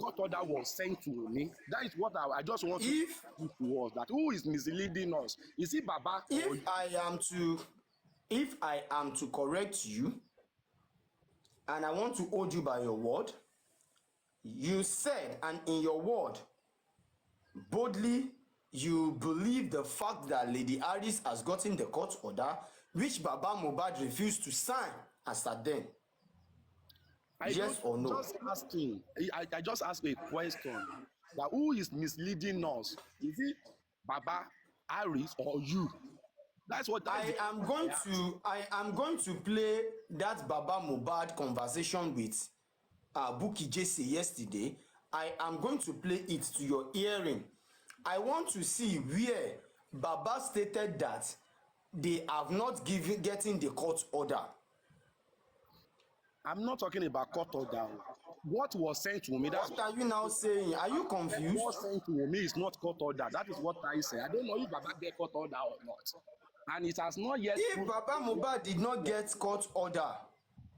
C: court order was sent to me. That is what I just want to put to us, that who is misleading us? Is it Baba or
A: If I am to correct you, and I want to hold you by your word, you said, and in your word, boldly, you believe the fact that Lady Harris has gotten the court order which Baba Mohbad refused to sign as at then. Yes or no?
C: Just asking. I just ask a question. That who is misleading us? Is it Baba, Harris, or you? That's the question
A: I am going to play that Baba Mohbad conversation with Bukky Jesse yesterday. I am going to play it to your hearing. I want to see where Baba stated that they have not getting the court order.
C: I'm not talking about court order. What was sent to me?
A: What are you now saying? Are you confused?
C: What sent to me is not court order. That is what I say. I don't know if Baba get court order or not, and it has not yet.
A: If Baba Mohbad did not get court order,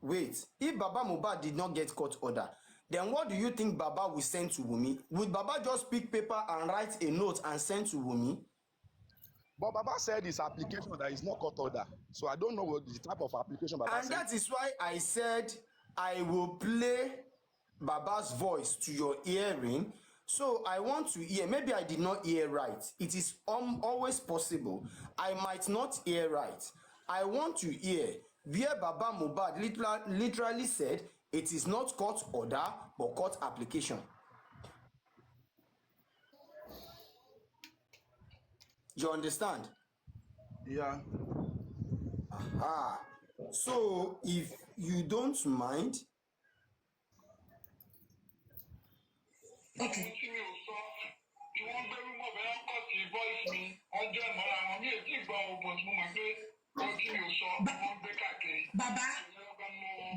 A: wait. If Baba Mohbad did not get court order, then what do you think Baba will send to Wunmi? Would Baba just pick paper and write a note and send to Wunmi?
C: But Baba said his application that is not court order. So I don't know what the type of application Baba
A: And
C: said.
A: that is why I said I will play Baba's voice to your hearing. So I want to hear. Maybe I did not hear right. It is always possible. I might not hear right. I want to hear where Baba Mohbad literally said it is not court order but court application. You understand?
C: Yeah.
A: So if you don't mind.
D: Okay. Tí wọ́n gbẹ́rú mọ̀ bẹ́ẹ̀ kọ́ sí voice mi ọjọ́ ìmọ̀ra àwọn mi ò tí ì gbọ́ ọ̀bọ̀ tí mo mọ̀ pé ohun tí mi ò sọ wọ́n gbé káàkiri.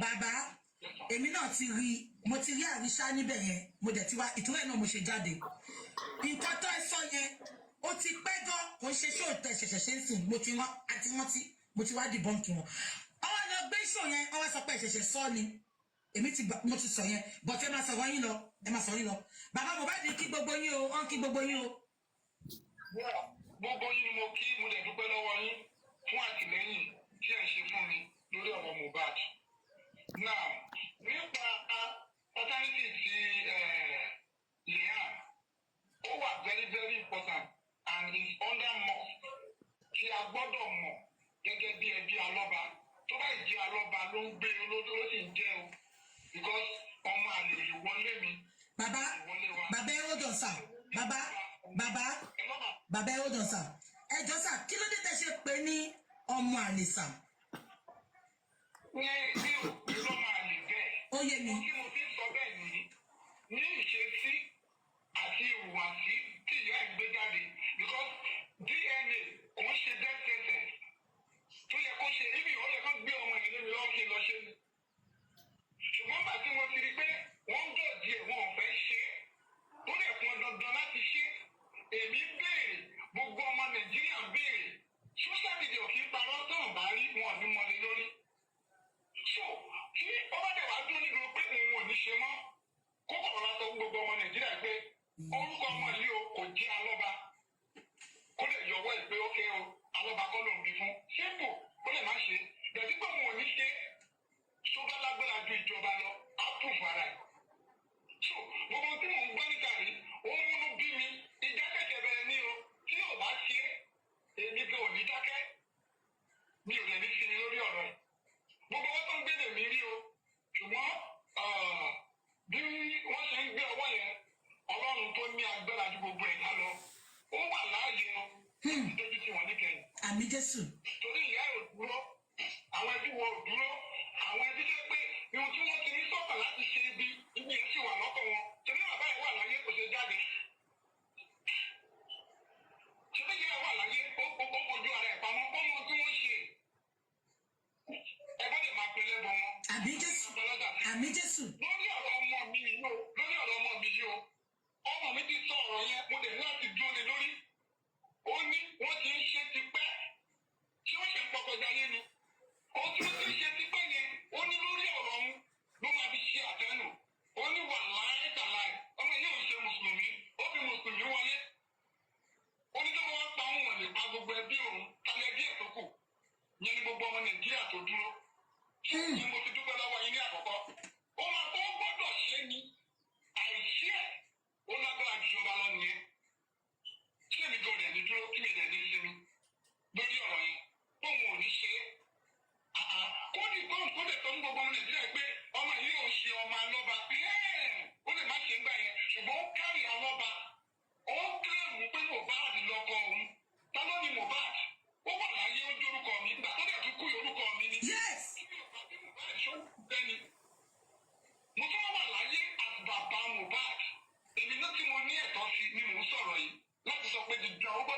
E: Bàbá èmi náà ti rí mo ti rí àríṣà níbẹ̀ yẹn mo dẹ̀ ti wá ìtúrẹ́ náà mo ṣe jáde. Nǹkan tó ẹ sọ yẹn ó ti pẹ́ gan kò ń ṣe ṣóòtẹ́ ṣẹ̀ṣẹ̀ ṣe ń sìn mo ti wọ́n àti wọ́n ti mo ti wá dìbọ́ǹkì wọn. Ọwọ́ lọ gbé ṣò yẹn ọwọ́ sọ pé ṣẹ̀ṣẹ̀ sọ ni èmi ti mo ti sọ yẹn but ẹ máa sọ̀rọ̀ yín lọ Bàbá Mohbad kí gbogbo yín o wọ́n kí gbogbo yín o.
D: Gbogbo yín ni mo kí mo dẹ̀ dúpẹ́ lọ́wọ́ yín fún àtìlẹ́yìn tí ẹ̀ ń ṣe fún mi lórí ọ̀rọ̀ Mohbad. Now nípa alternative ti Liam ó wà very very important and is under must tí a gbọ́dọ̀ mọ̀ gẹ́gẹ́ bí ẹbí alọ́ba tó bá jẹ́ alọ́ba ló ń gbé olódó ó sì ń jẹ́ o because ọmọ àlè ìwọlé mi.
E: Bàbá ẹ hold on sir. Bàbá ẹ hold on sir. Ẹ jọ sà kí ló dé tẹ́ ṣe pé ní ọmọ àlè sà?
D: Ní ìlọ́mọ àlè bẹ́ẹ̀.
E: Ó yé mi.
D: Tí mo fi sọ bẹ́ẹ̀ ní ìṣesí àti ìhùwàsí tí ìyá ẹ̀ gbé jáde because DNA kò ń ṣe death sentence tó yẹ kó ṣe ibi ó yẹ kó gbé ọmọ ìlú mi lọ́ọ́ kí lọ ṣe ni. Ṣùgbọ́n bá tí mo ti rí pé wọ́n ń dọ̀dí ẹ̀ wọn ò fẹ́ ṣe é tó lè pọn dandan láti ṣe èmi béèrè gbogbo ọmọ Nàìjíríà béèrè social media kì í parọ́ tó ń bá rí wọn ní mọ́lẹ̀ lórí. So kí ó bá dẹ̀ wá dún nídùú pé òun ò ní ṣe mọ́ kó kọ̀ ọ́ sọ gbogbo ọmọ Nàìjíríà pé orúkọ ọmọ yìí o kò jẹ́ alọ́ba kó lè yọwọ́ ẹ̀ pé ókè o alọ́ba kọ́ ló ń bí fún simple kó lè má ṣe dẹ̀bí pé òun ò ní ṣe ṣọba lágbára ju ìjọba lọ á proof ara ẹ̀. So gbogbo tí mò ń gbọ́ níta rí òun múnú bí mi ìdákẹ́jẹ́ bẹ̀rẹ̀ ní o tí yóò bá ṣe èmi gan ò ní dákẹ́ mi ò lè ní sinmi lórí ọ̀rọ̀ ẹ̀. Gbogbo wọn tó ń gbé lèmi rí o ṣùgbọ́n bí wọ́n ṣe ń gbé ọwọ́ yẹn Ọlọ́run tó ní agbára ju gbogbo ẹ̀dá lọ ó wà láàyè o lójú tí wọ́n ní kẹ́yìn.
E: Àmì Jésù.
D: Torí ìyá ò dúró àwọn ẹbí wọn ò dúró àwọn ẹbí tó pé ihun tí wọ́n ti ní sọ́kàn láti ṣe ibi yẹn sì wà lọ́kàn wọn torí bàbá ẹ̀ wà láyé kò ṣe jáde. Torí ìyá ẹ̀ wà láyé ó fojú ara ẹ̀ pamọ́ ó mọ tí wọ́n ṣe. Ẹ bá lè máa pe lẹ́bọ̀ wọn.
E: Àmì Jésù. Àmì Jésù.
D: Lórí ọ̀rọ̀ ọmọ mi yìí o ọmọ mi ti sọ ọ̀rọ̀ yẹn mo dẹ̀ láti dúró lé lórí. Ó ní wọ́n ti ń ṣe tipẹ́ tí wọ́n ṣe ń pọkọjá yé ni. Ó tí wọ́n ti ń ṣe tipẹ́ yẹn ó ní lórí ọ̀rọ̀ ọ̀hún ló máa fi ṣe àtẹnu. Ó ní wà láì ọmọ yìí ò ṣe mùsùlùmí ó fi mùsùlùmí wọlé. Ó ní tó wọ́n pa òun wọ̀lẹ̀ pa gbogbo ẹbí òun kálẹ̀ díẹ̀ tó kù. Yẹn ni gbogbo ọmọ Nàìjíríà tó dúró. Ní mo ti dúpẹ́ lọ́wọ́ yín ní àkọ́kọ́. Ó máa tó gbọ́dọ̀ ṣe ni àìṣe ẹ̀ ó lágbára jùlọ lọ nìyẹn. Ṣé èmi gan-an dẹ̀ ní dúró kí mi dẹ̀ ní sinmi lórí ọ̀rọ̀ yẹn? Bóun ò ní ṣe é.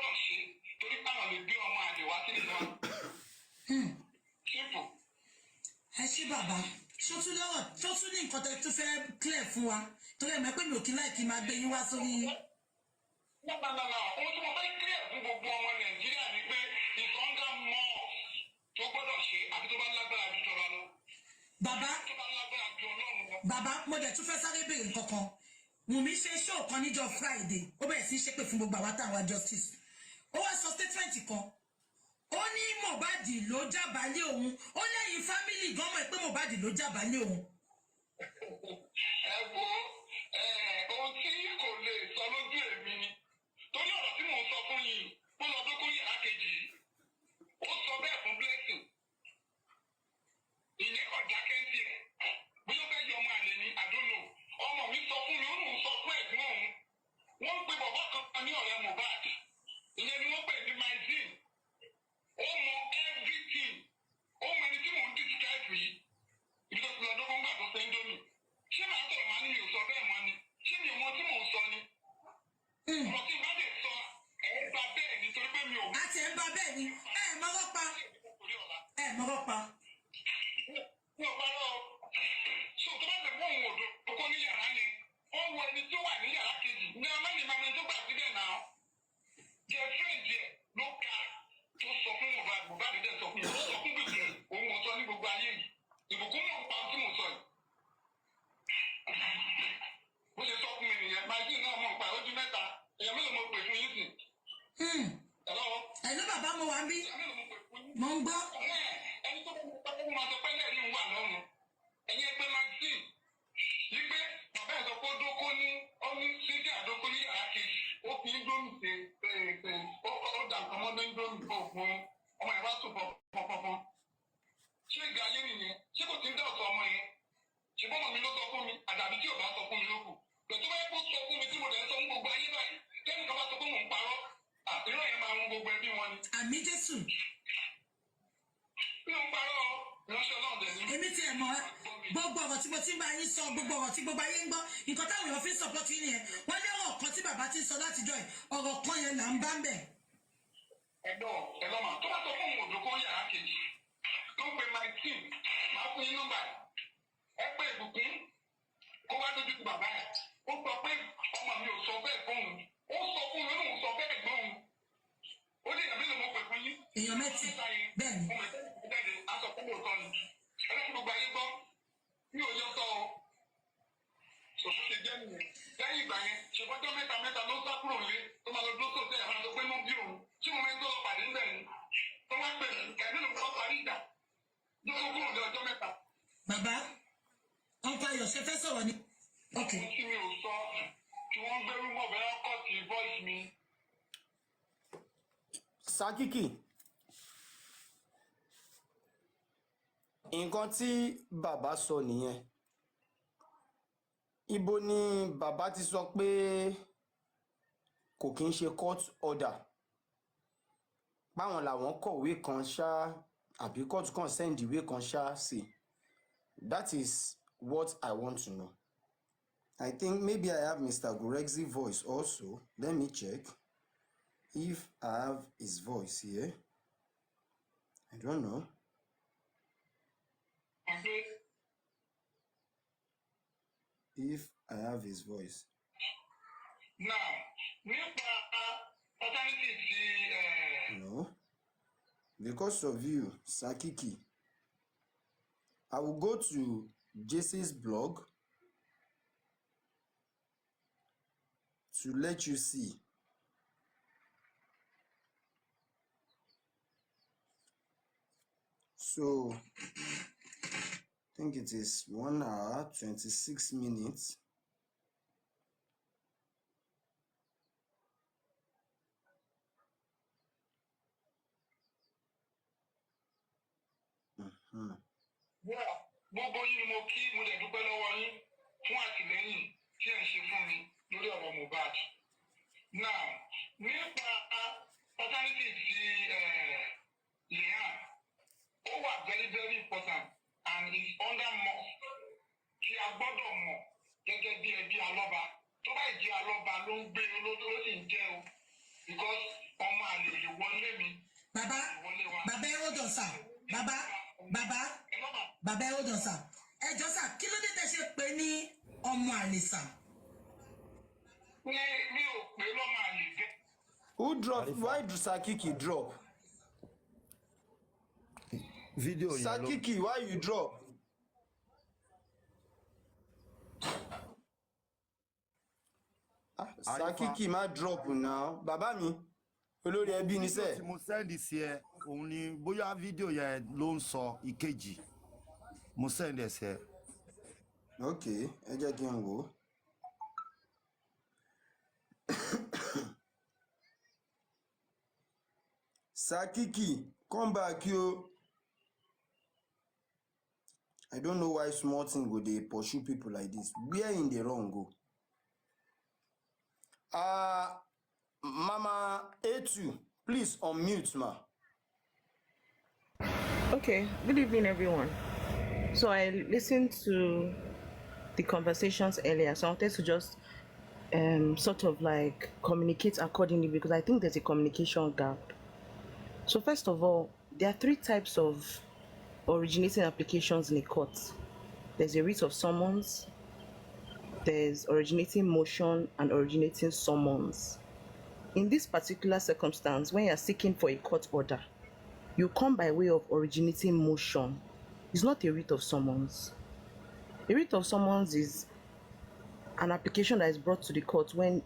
D: gbọ́dọ̀ ṣe torí táwọn lè gbé ọmọ àlè wá sílẹ̀ náà. Simple.
E: Ẹ ṣé bàbá ṣó tún ní nǹkan tó fẹ́ clear fún wa torí ẹ̀mọ́ pé mi ò kí láì kí máa gbé yín wá sórí.
D: Lábàlá ohun tí mo fẹ́ clear fún gbogbo ọmọ Nàìjíríà ni pé ìkọ́ńdà mọ́ tó gbọ́dọ̀ ṣe àbí tó bá lágbára ju jọba lọ.
E: Bàbá mo dẹ̀ tún fẹ́ sáré béèrè nǹkan kan. Wùmí ṣe show kan níjọ́ Friday ó bẹ̀rẹ̀ sí í ṣépè fún gbogbo àwọn táwọn justice. Ó wá sọ statement kan. Ó ní Mohbad ló jábàálẹ̀ òun. Ó lẹ́yìn fámìlì gan mọ̀ pé Mohbad ló jábàálẹ̀ òun.
D: Ẹ wo ohun tí kò lè sọ lójú èmi ni torí ọ̀rọ̀ tí mò ń sọ fún yìí ó lọ dókó yàrá kejì ó sọ bẹ́ẹ̀ fún Blessing ìyẹn ọ̀dà kẹ́ńtì ẹ̀ bí ó fẹ́ yọ ọmọ àlè ni àdónò ọmọ mi sọ fún mi ó lóun sọ fún ẹ̀gbọ́n òun wọ́n ń pe bàbá kan ní ọ̀rẹ́ Mohbad ìyẹn ni wọ́n pè ní magazine ó mọ everything ó mọ ẹni tí mò ń describe yìí ibi tó ti lọ dókó ńgbà tó fẹ́ ń dómi ṣé màá sọ̀rọ̀ màá ní mi ò sọ bẹ́ẹ̀ mọ́ ni ṣé mi ò mọ tí mò ń sọ ni ọ̀rọ̀ tí bá dẹ̀ sọ ẹ̀ ń ba bẹ́ẹ̀ nítorí pé mi ò.
E: Àti ẹ̀ ń ba bẹ́ẹ̀ ni mọ́rọ́ pa mọ́rọ́ pa.
D: Mi ò parọ́ so tó bá lè mú òun òdo kókó ní yàrá yẹn ó wọ ẹni tó wà ní yàrá kejì ní amáyé máa tó gbà síbẹ̀ náà jẹ́ fẹ́ǹdì ẹ̀ ló ka tó sọ fún Mohbad dẹ̀ sọ fún gbèsè òun ò sọ ní gbogbo ayé yìí ìbùkún náà pa tí mò ń sọ yìí. Bó ṣe sọ fún mi nìyẹn májí náà mọ̀ pa ojú mẹ́ta èèyàn mélòó mo pè fún yín sìn.
E: Ẹ̀lọ́ bàbá mo wà ń bí mo ń gbọ́.
D: Ẹni tó bá mi máa sọ pé lẹ́rìí ń wà lọ́rùn ẹ̀yin ẹgbẹ́ magazine yìí pé bàbá ẹ̀ sọ pé ó ní sídìí àdókò ní yàrá kejì ó fi índómì ṣe ó dà nǹkan mọ́ ní índómì kó fún ọmọ ìwà tó pọ̀pọ̀pọ̀. Ṣé ìgbà ayé nìyẹn? Ṣé kò tí ń dá ọ̀tọ̀ ọmọ yẹn? Ṣùgbọ́n ọmọ mi ló sọ fún mi àdàbí tí ò bá sọ fún mi lókù. Pẹ̀tú bá yẹ kó sọ fún mi tí mo dẹ̀ ń sọ fún gbogbo ayé báyìí lẹ́nu kan bá sọ pé mò ń parọ́ àbírọ̀ yẹn máa ń gbogbo ẹbí wọn ni.
E: Àmì Jésù.
D: Mi ò ń parọ́ ìránṣẹ́ Ọlọ́run dẹ̀ ní.
E: Èmi ti ẹ̀ mọ̀ gbogbo ọ̀rọ̀ tí mo ti ń bá yín sọ gbogbo ọ̀rọ̀ tí gbogbo ayé ń gbọ́ nǹkan táwọn èèyàn fi ń support yín nìyẹn wọ́n ní ọ̀rọ̀ kan tí bàbá ti ń sọ látijọ́ ẹ̀ ọ̀rọ̀ kan yẹn là ń bá ń bẹ̀.
D: Ẹ̀lọ́mà tó bá sọ fún òun òdòkó yàrá kejì tó ń pe my team máa fún yín nọ́mbà ẹ pé ìbùkún kó wá dójú ti bàbá ẹ̀ ó sọ pé ọmọ mi ò sọ bẹ́ẹ̀ fún òun ó sọ fún mi òun sọ bẹ́ẹ̀ gbọ́n òun ó ní ìyàmí ló mọ̀ pé fún yín.
E: Èèyàn mẹ́tì bẹ́ẹ̀ ni.
D: Ọmọ ìtẹ́lẹ̀ aṣọ fún òótọ́ ni ẹlẹ́kùn gbogbo ayé gbọ́ mi ò yọ sọ ọ́ sòfò ṣe jẹ́ nìyẹn lẹ́yìn ìgbà yẹn ṣèbọ́jọ́ mẹ́ta ló sá kúrò nílé tó máa lọ dókòtò ẹ̀ máa lọ pé mú bí òun tí mo máa ń tó lọ pàdé níbẹ̀ ni tó wá pè mí kẹ́mi ló kọ́ parí ìjà lóko kúrò ní ọjọ́ mẹ́ta.
E: Bàbá ọkọ ayọ̀ ṣe fẹ́ sọ̀rọ̀ ni. Ok.
D: Tí mi ò sọ tí wọ́n gbẹ́rú mọ̀ bẹ́ẹ̀ kọ́ sí voice mi.
A: Sakiki nǹkan tí bàbá sọ nìyẹn. Ibo ni bàbá ti sọ pé kò kí ń ṣe court order báwọn làwọn kọ̀wé kan ṣá àbí court kan send ìwé kan ṣá sí. That is what I want to know. I think maybe I have Mr. Guregzi voice also. Let me check if I have his voice here. I don't know. If I have his voice.
D: Now, nípa paternity ti.
A: No. Because of you, Sakiki, I will go to JC's blog to let you see. So, I think it is 1 hour, 26 minutes.
D: Gbogbo yín ni mo kí mo dẹ̀ dúpẹ́ lọ́wọ́ yín fún àtìlẹ́yìn tí ẹ̀ ń ṣe fún mi lórí ọ̀rọ̀ Mohbad. Now, nípa paternity ti Leanne, ó wà very very important and is under must tí a gbọ́dọ̀ mọ̀ gẹ́gẹ́ bí ẹbí alọ́ba. Tó bá jẹ́ alọ́ba ló ń gbé olódó ló sì ń jẹ́ o because ọmọ
E: Baba, Baba, hold on, sir. Baba, hold on, sir. Ẹ jọ̀ọ́ sir, kí ló dé tẹ́ ṣe pè ní ọmọ àlè sir?
D: Mi ò pé lọ́mọ àlè jẹ́.
A: Who drop? Why do Sakiki drop?
F: Video
A: Sakiki, why you drop? Sakiki má drop now. Bàbá mi, olórí ẹbí ni sẹ́.
F: Tí mo send sí ẹ, òun ni bóyá fídíò yẹn ló ń sọ ìkejì. Mo send ẹ sí ẹ.
A: Okay, ẹ jẹ́ kí n wò. Sakiki, come back yo. I don't know why small thing go dey pursue people like this. Where in the wrong go? Mama A2, please unmute ma.
G: Okay, good evening, everyone. So I listened to the conversations earlier, so I wanted to just sort of like communicate accordingly because I think there's a communication gap. So first of all, there are 3 types of originating applications in a court. There's a writ of summons, there's originating motion, and originating summons. In this particular circumstance, when you're seeking for a court order, you come by way of originating motion. It's not a writ of summons. A writ of summons is an application that is brought to the court when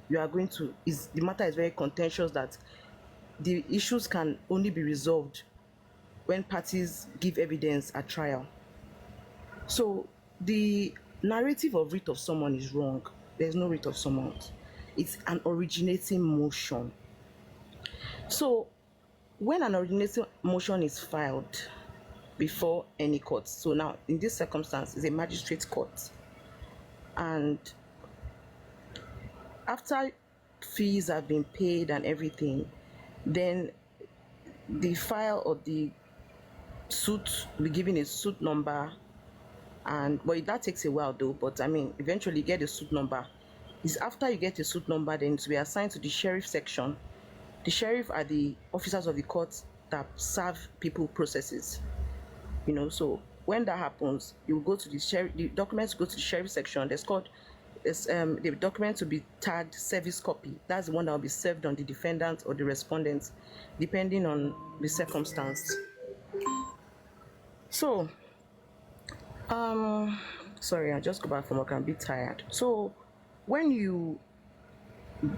G: you are going to, the matter is very contentious, that the issues can only be resolved when parties give evidence at trial. So the narrative of writ of summon is wrong. There's no writ of summons. It's an originating motion. So when an originating motion is filed before any court, so now in this circumstance it's a magistrate court, and after fees have been paid and everything, then the file or the suit will be given a suit number, and but that takes a while though, but I mean eventually you get a suit number. It's after you get a suit number, then to be assigned to the sheriff section. The sheriff are the officers of the court that serve people processes, you know. So when that happens, you go to the sheriff, the documents go to the sheriff section. There's called the document to be tagged service copy. That's the one that will be served on the defendant or the respondent, depending on the circumstance. So sorry, I just go back from work. I'm a bit tired. So when you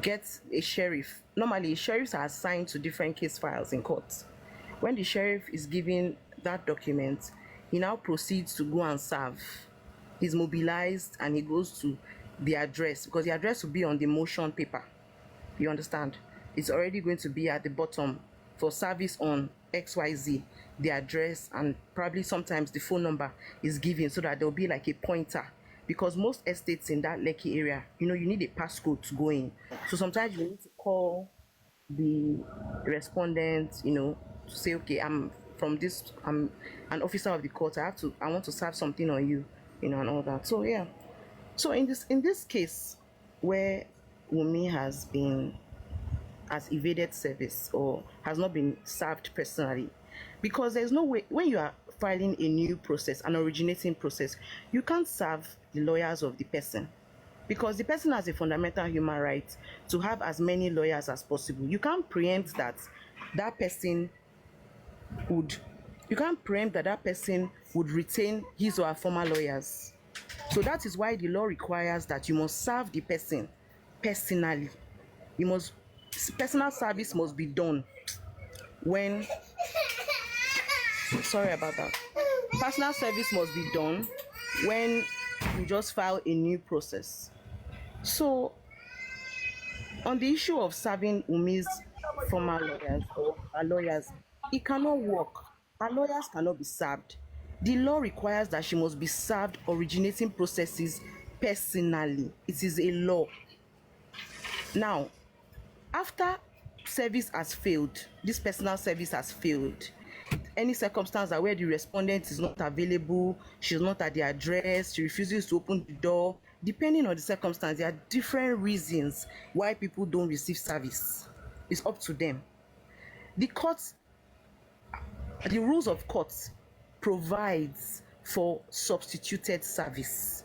G: get a sheriff, normally sheriffs are assigned to different case files in court. When the sheriff is given that document, he now proceeds to go and serve. He's mobilized and he goes to the address, because the address will be on the motion paper. You understand? It's already going to be at the bottom for service on XYZ, the address, and probably sometimes the phone number is given so that there'll be like a pointer, because most estates in that Lekki area, you know, you need a passcode to go in. So sometimes you need to call the respondent, you know, to say, okay, I'm an officer of the court, I want to serve something on you, you know, and all that. So yeah. So in this case where Wunmi has evaded service or has not been served personally, because there's no way, when you are filing a new process, an originating process, you can't serve the lawyers of the person, because the person has a fundamental human right to have as many lawyers as possible. You can't preempt that person would retain his or her former lawyers. So that is why the law requires that you must serve the person personally. Personal service must be done when, sorry about that. Personal service must be done when you just file a new process. So on the issue of serving Wunmi's former lawyers or her lawyers, it cannot work. Her lawyers cannot be served. The law requires that she must be served originating processes personally. It is a law. Now, after service has failed, this personal service has failed, any circumstance where the respondent is not available, she's not at the address, she refuses to open the door, depending on the circumstance, there are different reasons why people don't receive service. It's up to them. The court The rules of court provides for substituted service.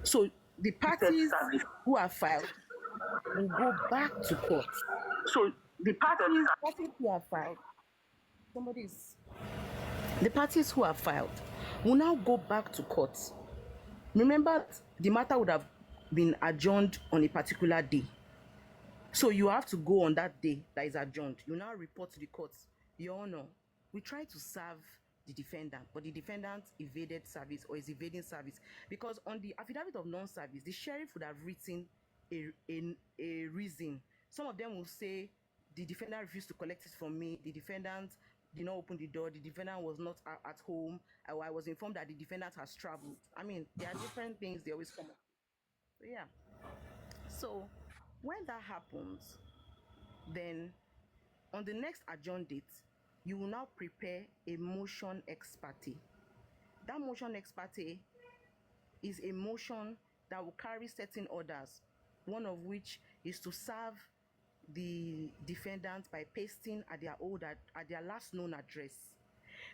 G: So the parties who are filed will go back to court.
H: So the parties
G: Who are filed, the parties who are filed will now go back to court. Remember, the matter would have been adjourned on a particular day. So you have to go on that day that is adjourned. You now report to the court, Your Honor, we tried to serve the defendant, but the defendant evaded service or is evading service. Because on the affidavit of non-service, the sheriff would have written a reason. Some of them will say, the defendant refused to collect it from me, the defendant did not open the door, the defendant was not at home, I was informed that the defendant has traveled. I mean, there are different things they always come up. So, yeah. So when that happens, then on the next adjourned date, you will now prepare a motion ex parte. That motion ex parte is a motion that will carry certain orders, one of which is to serve the defendant by pasting at their last known address.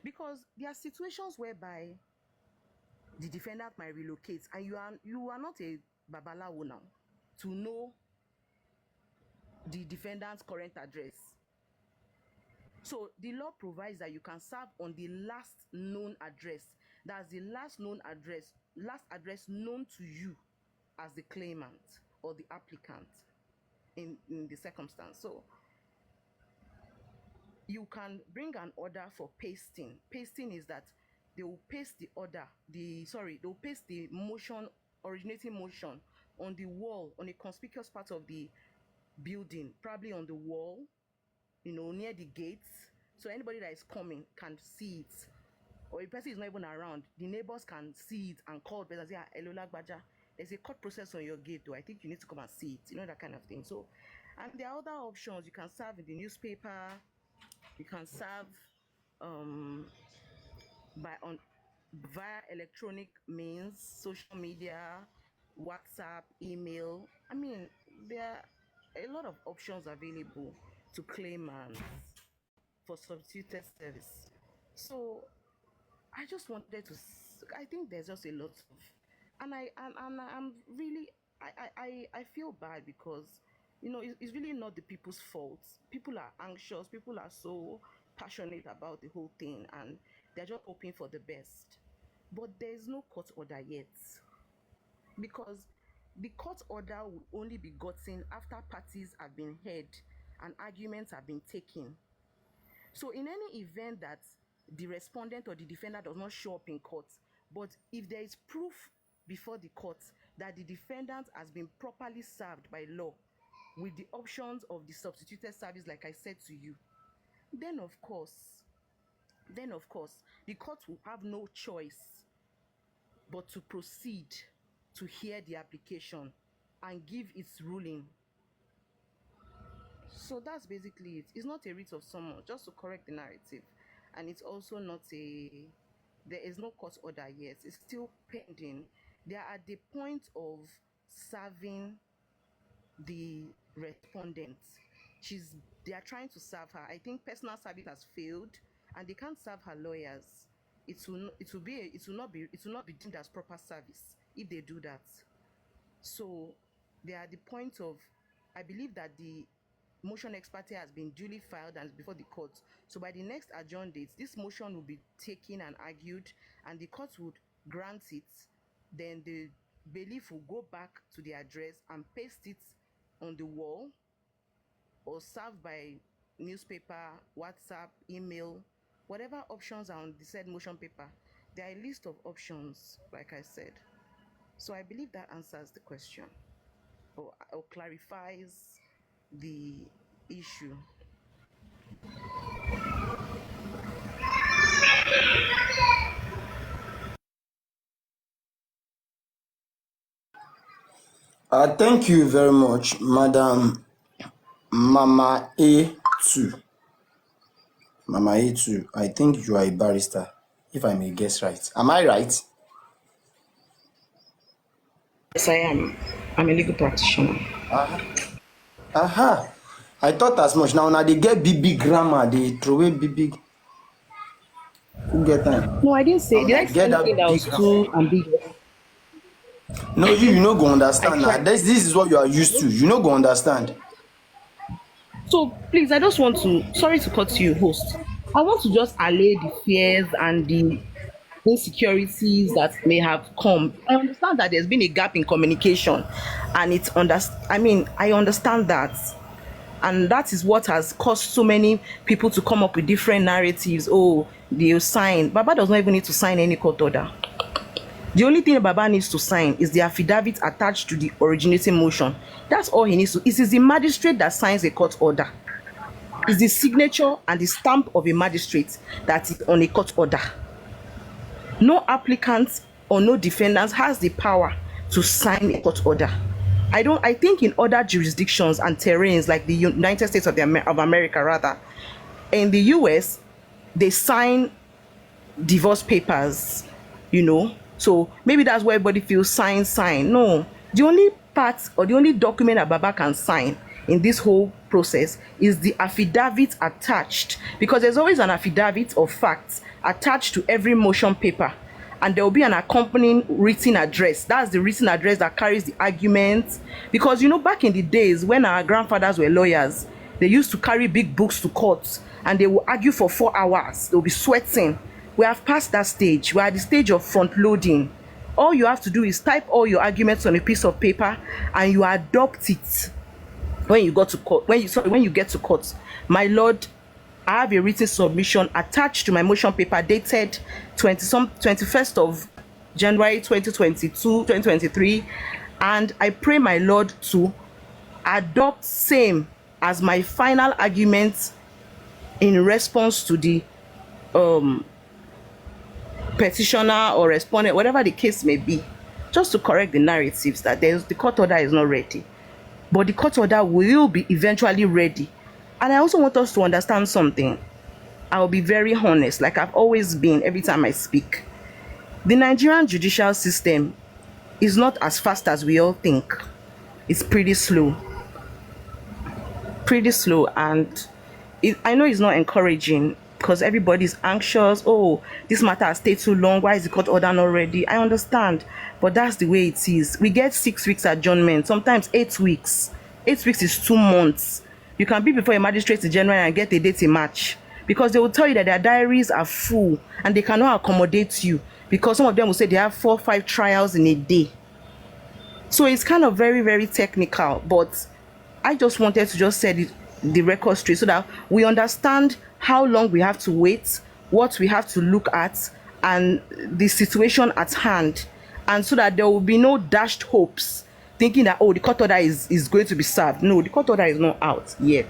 G: Because there are situations whereby the defendant might relocate and you are not a babalawo now to know the defendant's current address. So the law provides that you can serve on the last known address. That's the last address known to you as the claimant or the applicant in the circumstance. So you can bring an order for pasting. Pasting is that they will paste the originating motion on the wall, on a conspicuous part of the building, probably on the wall, near the gates, so anybody that is coming can see it. Or if the person is not even around, the neighbors can see it and call the person and say, hello, Lagbaja, there's a court process on your gate, though. I think you need to come and see it, that kind of thing. So, and there are other options. You can serve in the newspaper, you can serve via electronic means, social media, WhatsApp, email. I mean, there are a lot of options available to claimants for substituted service. So I just wanted to. I think there's just a lot of, and I'm really. I feel bad because it's really not the people's fault. People are anxious. People are so passionate about the whole thing, and they're just hoping for the best. But there is no court order yet, because the court order will only be gotten after parties have been heard and arguments have been taken. So in any event that the respondent or the defendant does not show up in court, but if there is proof before the court that the defendant has been properly served by law with the options of the substituted service, like I said to you, then of course, the court will have no choice but to proceed to hear the application and give its ruling. So that's basically it. It's not a writ of summons, just to correct the narrative. And it's also not there is no court order yet. It's still pending. They are at the point of serving the respondent. They are trying to serve her. I think personal service has failed and they can't serve her lawyers. It will not be deemed as proper service if they do that. So they are at the point of, I believe that the motion ex parte has been duly filed and is before the court. So by the next adjourned date, this motion will be taken and argued, and the court would grant it. Then the bailiff will go back to the address and paste it on the wall, or serve by newspaper, WhatsApp, email, whatever options are on the said motion paper. There are a list of options, like I said. So I believe that answers the question or clarifies the issue.
A: Thank you very much, Madam Mama A2. Mama A2, I think you are a barrister, if I may guess right. Am I right?
G: Yes, I am. I'm a legal practitioner.
A: Aha. I thought as much. Now they get big grammar, they throw away big. Who get time?
G: No, I didn't say.
A: Now
G: Did
A: I
G: I say
A: get
G: anything
A: that
G: that
A: big
G: was
A: grammar.
G: too ambiguous?
A: No, you no go
G: I
A: understand now.
G: tried.
A: This is what you are used to. You no go understand.
G: So please, I just want to. Sorry to cut you, host. I want to just allay the fears and the insecurities that may have come. I understand that there's been a gap in communication, and it's I mean, I understand that, and that is what has caused so many people to come up with different narratives. Oh, they'll sign. Baba does not even need to sign any court order. The only thing Baba needs to sign is the affidavit attached to the originating motion. That's all he needs to. It is the magistrate that signs a court order. It's the signature and the stamp of a magistrate that is on a court order. No applicant or no defendant has the power to sign a court order. I think in other jurisdictions and terrains like the United States of America rather, in the US, they sign divorce papers, you know. So maybe that's where everybody feels sign. No, the only part or the only document that Baba can sign in this whole process is the affidavit attached, because there's always an affidavit of facts attached to every motion paper, and there will be an accompanying written address. That's the written address that carries the argument. Because you know, back in the days when our grandfathers were lawyers, they used to carry big books to court and they will argue for 4 hours. They'll be sweating. We have passed that stage. We're at the stage of front loading. All you have to do is type all your arguments on a piece of paper and you adopt it when you go to court. When you get to court. My lord, I have a written submission attached to my motion paper dated 21st of January 2023, and I pray my lord to adopt same as my final argument in response to the petitioner or respondent, whatever the case may be, just to correct the narratives that the court order is not ready. But the court order will be eventually ready. And I also want us to understand something. I will be very honest, like I've always been every time I speak. The Nigerian judicial system is not as fast as we all think. It's pretty slow. And I know it's not encouraging, because everybody's anxious. Oh, this matter has stayed too long. Why is the court order not ready? I understand, but that's the way it is. We get 6 weeks adjournment, sometimes 8 weeks. 8 weeks is 2 months. You can be before a magistrate in January and get a date in March, because they will tell you that their diaries are full and they cannot accommodate you, because some of them will say they have 4 or 5 trials in a day. So it's kind of very, very technical, but I just wanted to just set the record straight so that we understand how long we have to wait, what we have to look at, and the situation at hand, and so that there will be no dashed hopes thinking that, oh, the court order is going to be served. No, the court order is not out yet,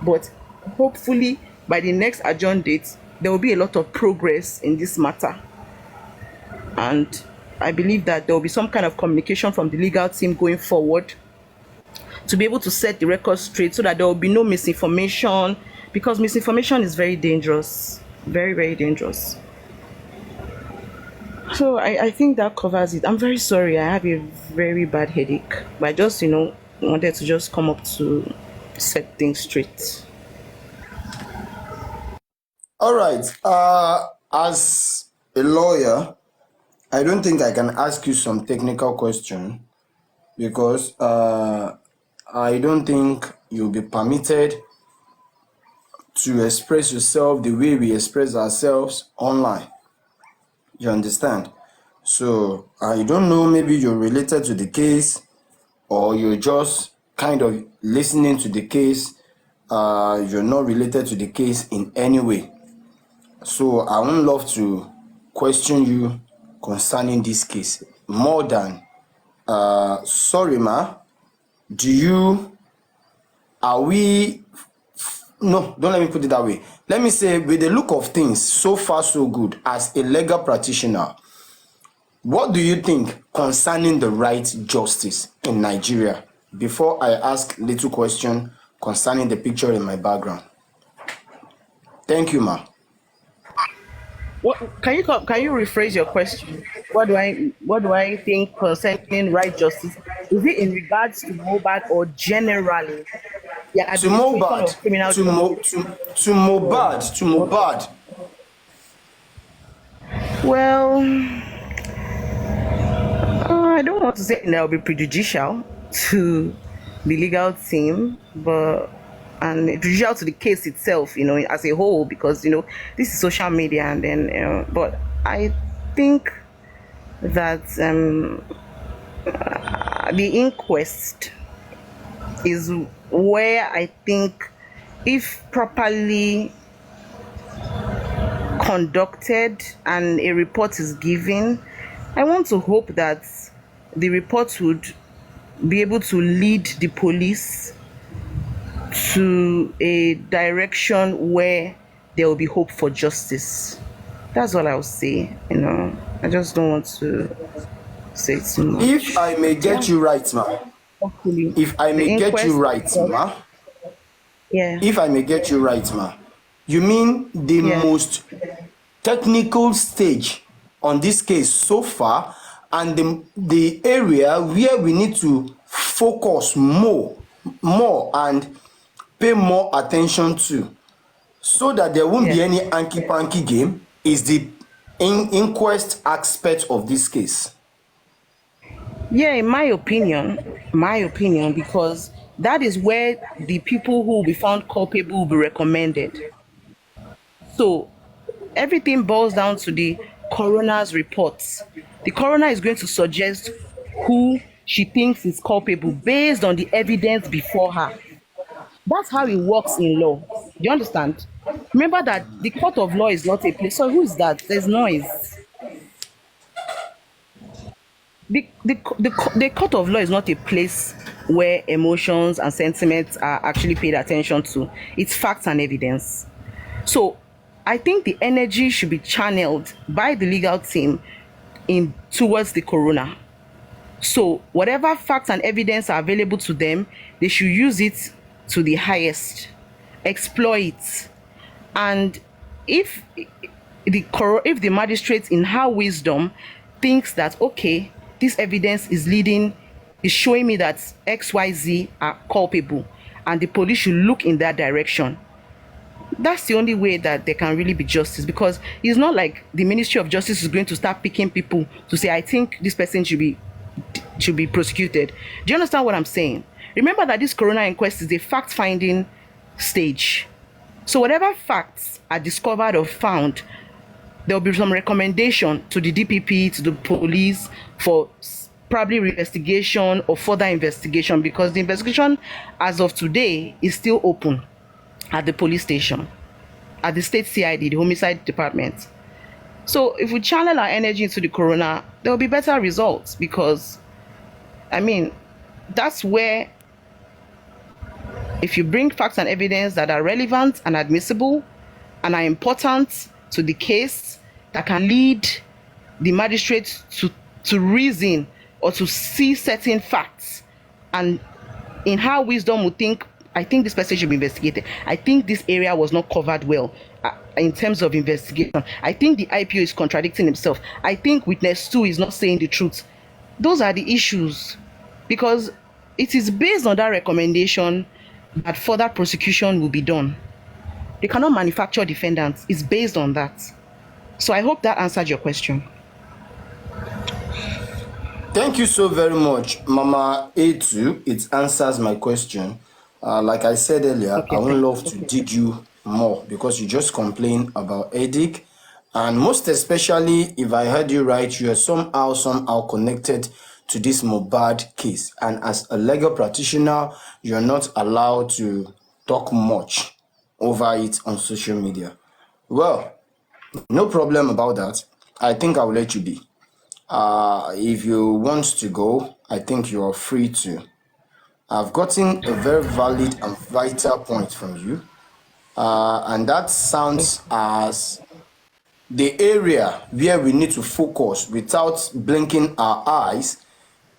G: but hopefully by the next adjourned date there will be a lot of progress in this matter, and I believe that there will be some kind of communication from the legal team going forward to be able to set the record straight so that there will be no misinformation, because misinformation is very dangerous, very, very dangerous. So I think that covers it. I'm very sorry, I have a very bad headache, but I just, wanted to just come up to set things straight.
A: All right. As a lawyer, I don't think I can ask you some technical question, because I don't think you'll be permitted to express yourself the way we express ourselves online. You understand? So I don't know, maybe you're related to the case or you're just kind of listening to the case. You're not related to the case in any way. So I would love to question you concerning this case more than sorry ma, no, don't let me put it that way. Let me say, with the look of things, so far so good, as a legal practitioner, what do you think concerning the right justice in Nigeria? Before I ask little question concerning the picture in my background. Thank you, ma.
G: What can you rephrase your question? What do I think concerning right justice? Is it in regards to Mohbad or generally? Yeah,
A: to
G: administration
A: Mohbad,
G: of criminal
A: to
G: justice.
A: Mo, to Mohbad, to Mohbad.
G: Well, I don't want to say that will be prejudicial to the legal team, but and prejudicial to the case itself, as a whole, because this is social media, and then, but I think that the inquest is where I think, if properly conducted and a report is given, I want to hope that the report would be able to lead the police to a direction where there will be hope for justice. That's all I'll say. I just don't want to say too much.
A: If I may get you right, ma.
G: Hopefully,
A: If I may get you right, ma.
G: Yeah.
A: If I may get you right, ma. You mean the most technical stage on this case so far, and the area where we need to focus more and pay more attention to, so that there won't be any hanky-panky game, is the inquest aspect of this case.
G: Yeah, in my opinion, because that is where the people who will be found culpable will be recommended. So everything boils down to the coroner's reports. The coroner is going to suggest who she thinks is culpable based on the evidence before her. That's how it works in law. Do you understand? Remember that the court of law is not a place. So who is that? There's noise. The court of law is not a place where emotions and sentiments are actually paid attention to. It's facts and evidence. So I think the energy should be channeled by the legal team towards the coroner. So whatever facts and evidence are available to them, they should use it to the highest, exploit. And if the magistrate in her wisdom thinks that, okay, this evidence is showing me that XYZ are culpable, and the police should look in that direction, that's the only way that there can really be justice. Because it's not like the Ministry of Justice is going to start picking people to say, I think this person should be prosecuted. Do you understand what I'm saying? Remember that this coroner inquest is a fact-finding stage. So whatever facts are discovered or found, there will be some recommendation to the DPP, to the police, for probably investigation or further investigation, because the investigation as of today is still open at the police station, at the state CID, the homicide department. So if we channel our energy into the coroner, there will be better results, because that's where, if you bring facts and evidence that are relevant and admissible and are important to the case, that can lead the magistrate to reason or to see certain facts, and in her wisdom would think, I think this person should be investigated. I think this area was not covered well in terms of investigation. I think the IPO is contradicting himself. I think witness 2 is not saying the truth. Those are the issues, because it is based on that recommendation that further prosecution will be done. They cannot manufacture defendants. It's based on that. So I hope that answered your question.
A: Thank you so very much, Mama A2. It answers my question. Like I said earlier, okay, I would love to dig you more, because you just complained about headache, and most especially, if I heard you right, you are somehow connected to this Mohbad case, and as a legal practitioner, you are not allowed to talk much over it on social media. Well, no problem about that. I think I will let you be. If you want to go, I think you are free to. I've gotten a very valid and vital point from you, and that sounds as the area where we need to focus without blinking our eyes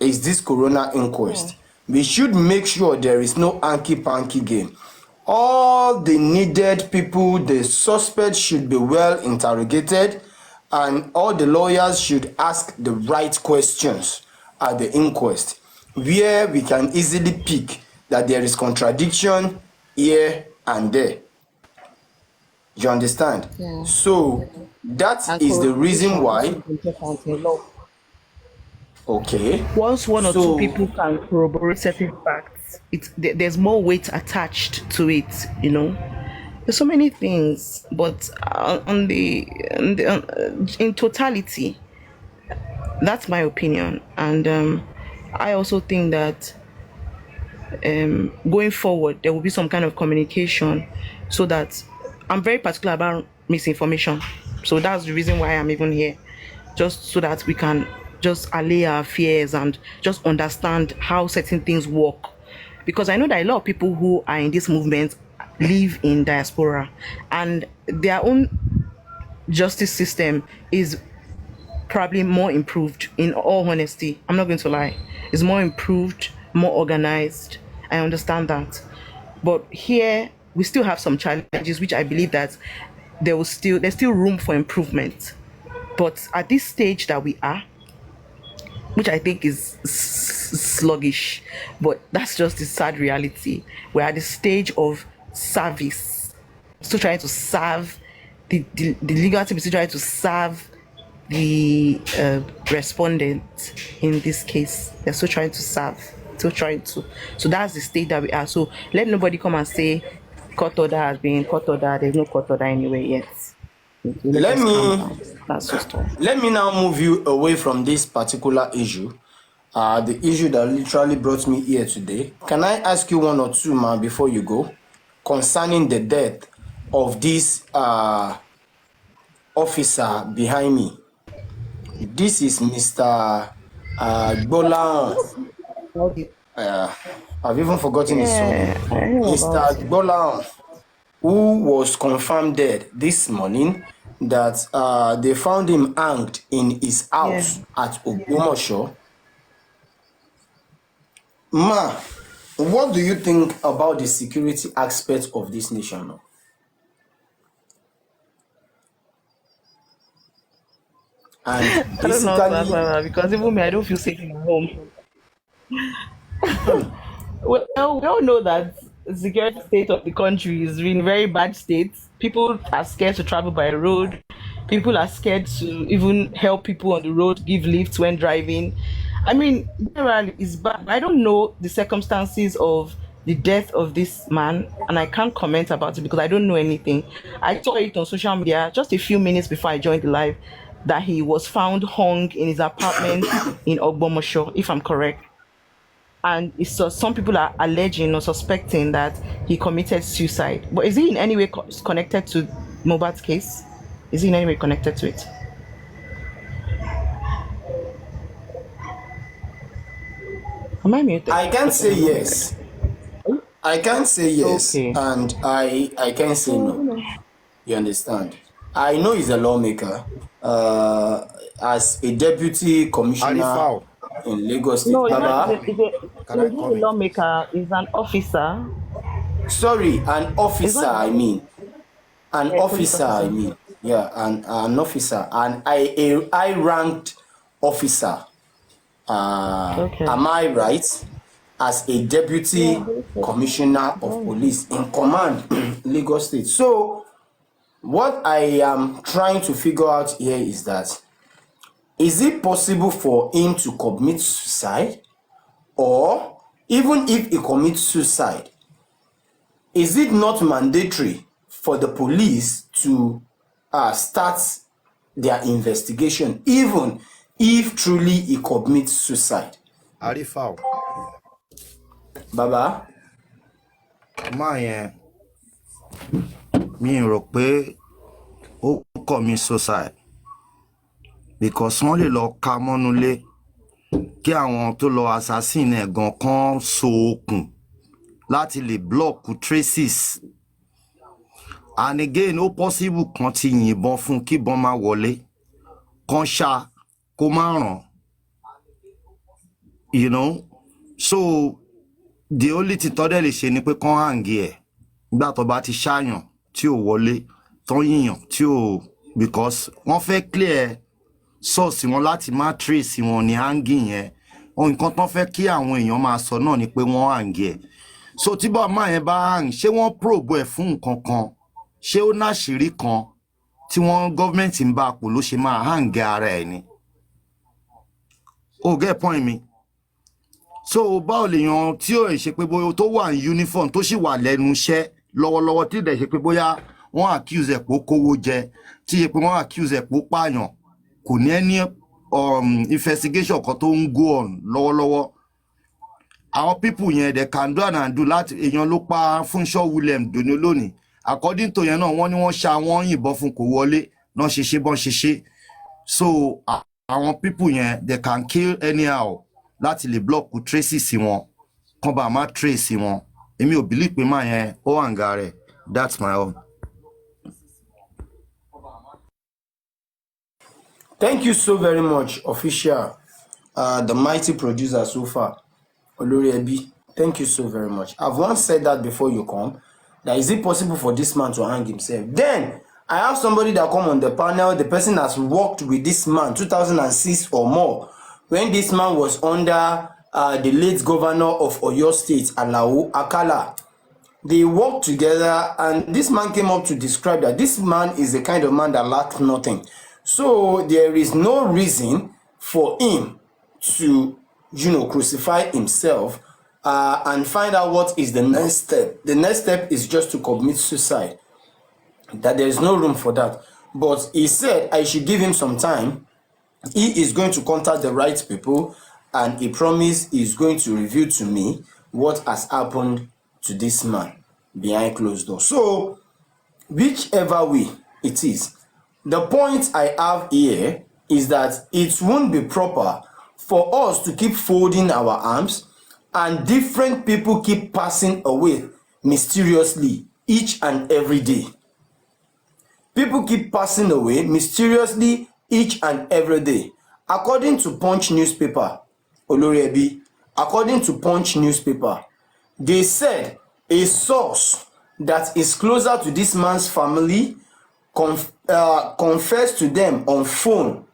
A: is this coroner inquest. We should make sure there is no hanky-panky game. All the needed people, the suspects should be well interrogated, and all the lawyers should ask the right questions at the inquest, where we can easily pick that there is contradiction here and there. You understand?
G: Yeah.
A: So that
G: And
A: is the reason
G: corroboration also
A: why.
G: is important in law.
A: Okay.
G: Once one or two
A: So
G: people can corroborate certain facts, there's more weight attached to it. There's so many things, but in totality, that's my opinion. And I also think that going forward there will be some kind of communication, so that I'm very particular about misinformation. So that's the reason why I'm even here, just so that we can just allay our fears and just understand how certain things work. Because I know that a lot of people who are in this movement live in diaspora, and their own justice system is probably more improved. In all honesty, I'm not going to lie, it's more improved, more organized. I understand that, but here we still have some challenges, which I believe that there's still room for improvement. But at this stage that we are, which I think is sluggish, but that's just the sad reality. We're at the stage of service, still trying to serve the legal team, is still trying to serve the respondent. In this case, they're still trying to serve, still trying to. So that's the state that we are. So let nobody come and say court order has been court order. There's no court order anywhere yet. Let's
A: let
G: just calm
A: me
G: down. That's just all.
A: let me now move you away from this particular issue. The issue that literally brought me here today. Can I ask you one or two, man, before you go, concerning the death of this officer behind me? This is Mr. Gbolan. I've even forgotten his surname.
G: Yeah, I know
A: Mr.
G: about it.
A: Gbolan, who was confirmed dead this morning, that they found him hanged in his house at Ogbomoso. Ma, what do you think about the security aspect of this nation now? And
G: I don't know how to answer
A: basically,
G: that, because even me, I don't feel safe in my home. Well, we all know that the security state of the country is in very bad state. People are scared to travel by road. People are scared to even help people on the road, give lifts when driving. I mean, generally, it's bad. I don't know the circumstances of the death of this man, and I can't comment about it because I don't know anything. I saw it on social media just a few minutes before I joined the live, that he was found hung in his apartment in Ogbomosho, if I'm correct. And it's some people are alleging or suspecting that he committed suicide. But is he in any way connected to Mohbad's case? Is he in any way connected to it? Am I muted?
A: I can't
G: Okay,
A: say
G: I'm not
A: yes.
G: muted.
A: I can't say yes,
G: Okay.
A: and I can't say no. You understand? I know he's a lawmaker. As a deputy commissioner
F: Arifao,
A: in Lagos State.
G: No, it's
A: Baba,
G: not.
F: can I
G: He's not a
F: comment?
G: lawmaker. He's an officer.
A: sorry, an
G: He's
A: officer,
G: not
A: I mean. An
G: a police
A: officer, I
G: officer.
A: mean. Yeah, an officer. And a high-ranked officer.
G: Okay.
A: Am I right? As a deputy
G: Yeah, okay.
A: commissioner of police in command Lagos State. So what I am trying to figure out here is that, is it possible for him to commit suicide? Or even if he commits suicide, is it not mandatory for the police to start their investigation even if truly he commits suicide?
F: Arifao,
A: Baba?
F: máa yẹn mi rò pé ó commit suicide because wọ́n lè lọ ka mọ́nulé kí àwọn tó lọ assassin ẹ̀ gan kan so okùn láti lè block traces, and again ó possible kan ti yìnbọn fún kí ìbọn máa wọlé kan ṣá kó má ràn, you know. So the only thing tó dẹ̀ lè ṣe ni pé kan hang ẹ̀ nígbà tó bá ti ṣáyàn tí ò wọlé tán yíyàn tí ò, because wọ́n fẹ́ clear source wọn láti má trace wọn ní hanging yẹn. Nǹkan tán fẹ́ kí àwọn èèyàn máa sọ náà ni pé wọ́n hang ẹ̀. so tí bá máa yẹn bá hang ṣé wọ́n probe ẹ̀ fún nǹkan kan ṣé ó náṣìírí kan tí wọ́n gọ́ọ̀mẹ̀ntì ń bá a pò ló ṣe máa hang ara ẹ̀ ni o get point mi so báwo lèèyàn tí ò ṣe pé bóyá tó wà ní uniform tó sì wà lẹ́nu iṣẹ́ lọ́wọ́lọ́wọ́ tí dẹ̀ ṣe pé bóyá wọ́n accuse ẹ̀ pé ó kówó jẹ tí ṣe pé wọ́n accuse ẹ̀ pé ó pààyàn kò ní ẹni investigation kan tó ń go on lọ́wọ́lọ́wọ́ àwọn people yẹn they can do and undo láti èèyàn ló pa Fúnṣọ́ William dòní lónìí according to yẹn náà wọ́n ní wọ́n ṣá wọ́n yìnbọn fún kò wọlé náà ṣe bọ́n ṣe so àwọn people yẹn they can kill anyhow láti lè block traces wọn kàn bá má trace wọn èmi ò believe pé máa yẹn ó wà ń ga rẹ̀ that's my own.
A: Thank you so very much, official, the mighty producer so far, Olori Ebi. Thank you so very much. I've once said that before you come, that is it possible for this man to hang himself? Then, I have somebody that come on the panel, the person has worked with this man 2006 or more, when this man was under the late governor of Oyo State, Alao Akala. They worked together, and this man came up to describe that this man is the kind of man that lacks nothing. So there is no reason for him to, crucify himself and find out what is the next step. The next step is just to commit suicide. That there is no room for that. But he said I should give him some time. He is going to contact the right people, and he promised he is going to reveal to me what has happened to this man behind closed doors. So, whichever way it is, the point I have here is that it won't be proper for us to keep folding our arms and different people keep passing away mysteriously each and every day. People keep passing away mysteriously each and every day. According to Punch newspaper, Olori Ebi, according to Punch newspaper, they said a source that is closer to this man's family confessed to them on phone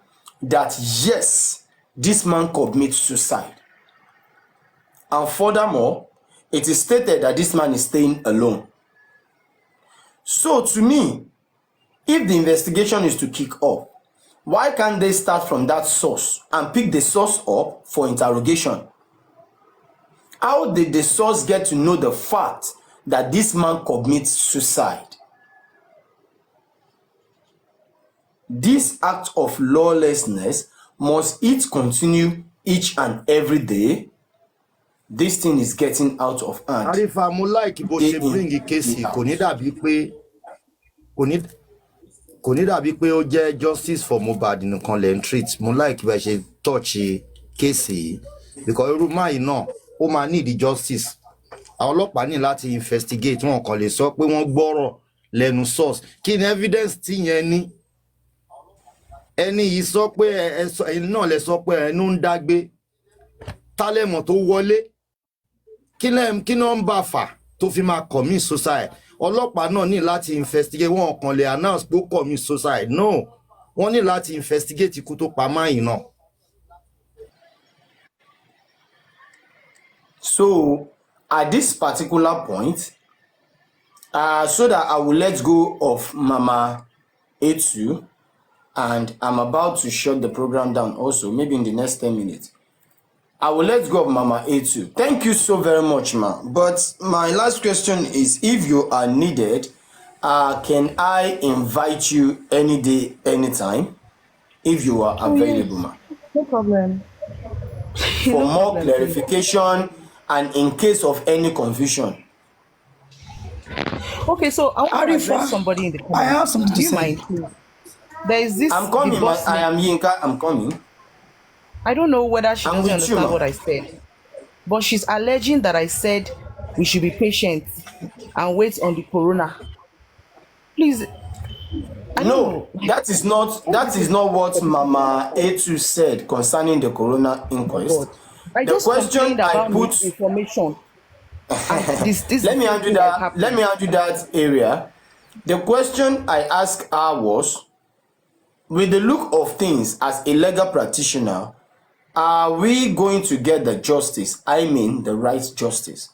A: that yes, this man commits suicide. And furthermore, it is stated that this man is staying alone. So to me, if the investigation is to kick off, why can't they start from that source and pick the source up for interrogation? How did the source get to know the fact that this man commits suicide? This act of lawlessness, must it continue each and every day? This thing is getting out of hand.
F: Arifa mo like bó ṣe bring case kò ní dàbí pé ó jẹ́ justice for Mohbad nìkan lè treat. Mo like bá ṣe touch case because irú máa yìí náà ó máa need justice. Àwọn ọlọ́pàá ní láti investigate, wọn kàn lè sọ pé wọ́n gbọ́rọ̀ lẹ́nu source. Kí ni evidence tí yẹn ní? Ẹni yìí sọ pé ẹni náà lè sọ pé ẹnu ń dágbé. Tálẹ̀mọ̀ tó wọlé. Kí náà ń bá fà tó fi máa commit suicide? Ọlọ́pàá náà ní láti investigate, wọn kàn lè announce pé ó commit suicide. No, wọ́n ní láti investigate ikú tó pa máyì náà.
A: So, at this particular point, so that I will let go of Mama Etu, and I'm about to shut the program down also, maybe in the next 10 minutes. I will let go of Mama Etu. Thank you so very much, ma. But my last question is, if you are needed, can I invite you any day, anytime, if you are available, ma?
G: No problem.
A: For more clarification and in case of any confusion.
G: Okay, so I want to address somebody in the comments.
E: I have something to
G: Do you
E: say.
G: mind, please? There is this.
A: I'm coming,
G: boss
A: I am
G: lady.
A: Yinka, I'm coming.
G: I don't know whether she
A: I'm
G: doesn't
A: with you,
G: understand
A: ma.
G: what I said, but she's alleging that I said we should be patient and wait on the coroner. Please, I don't
A: No,
G: know.
A: that is not what Mama Etu said concerning the coroner inquest.
G: God, I
A: The
G: just
A: question
G: complained
A: I
G: about
A: put,
G: misinformation. And this
A: let me
G: is
A: handle
G: something
A: that.
G: happened.
A: Let me handle that area. The question I asked her was, with the look of things as a legal practitioner, are we going to get the justice? I mean, the right justice.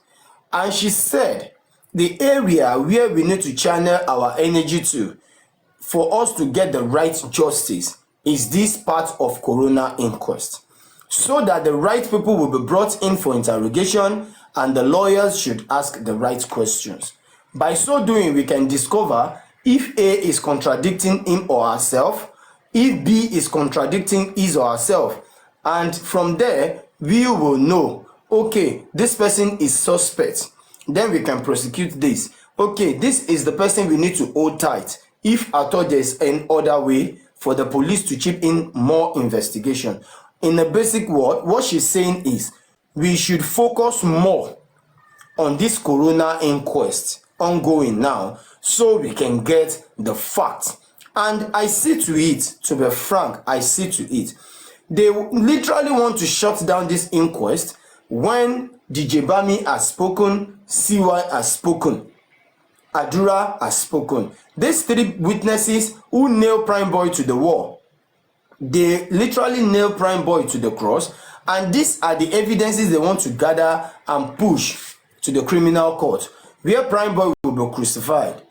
A: And she said the area where we need to channel our energy to for us to get the right justice is this part of coroner inquest, so that the right people will be brought in for interrogation and the lawyers should ask the right questions. By so doing, we can discover if A is contradicting him or herself, if B is contradicting his or herself, and from there we will know, okay, this person is suspect, then we can prosecute this. Okay, this is the person we need to hold tight if at all there is any other way for the police to chip in more investigation. In a basic word, what she's saying is we should focus more on this coroner inquest ongoing now so we can get the facts. And I see to it, to be frank, I see to it. They literally want to shut down this inquest when DJ Bami has spoken, CY has spoken, Adura has spoken. These three witnesses who nailed Prime Boy to the wall, they literally nailed Prime Boy to the cross, and these are the evidences they want to gather and push to the criminal court where Prime Boy will be crucified.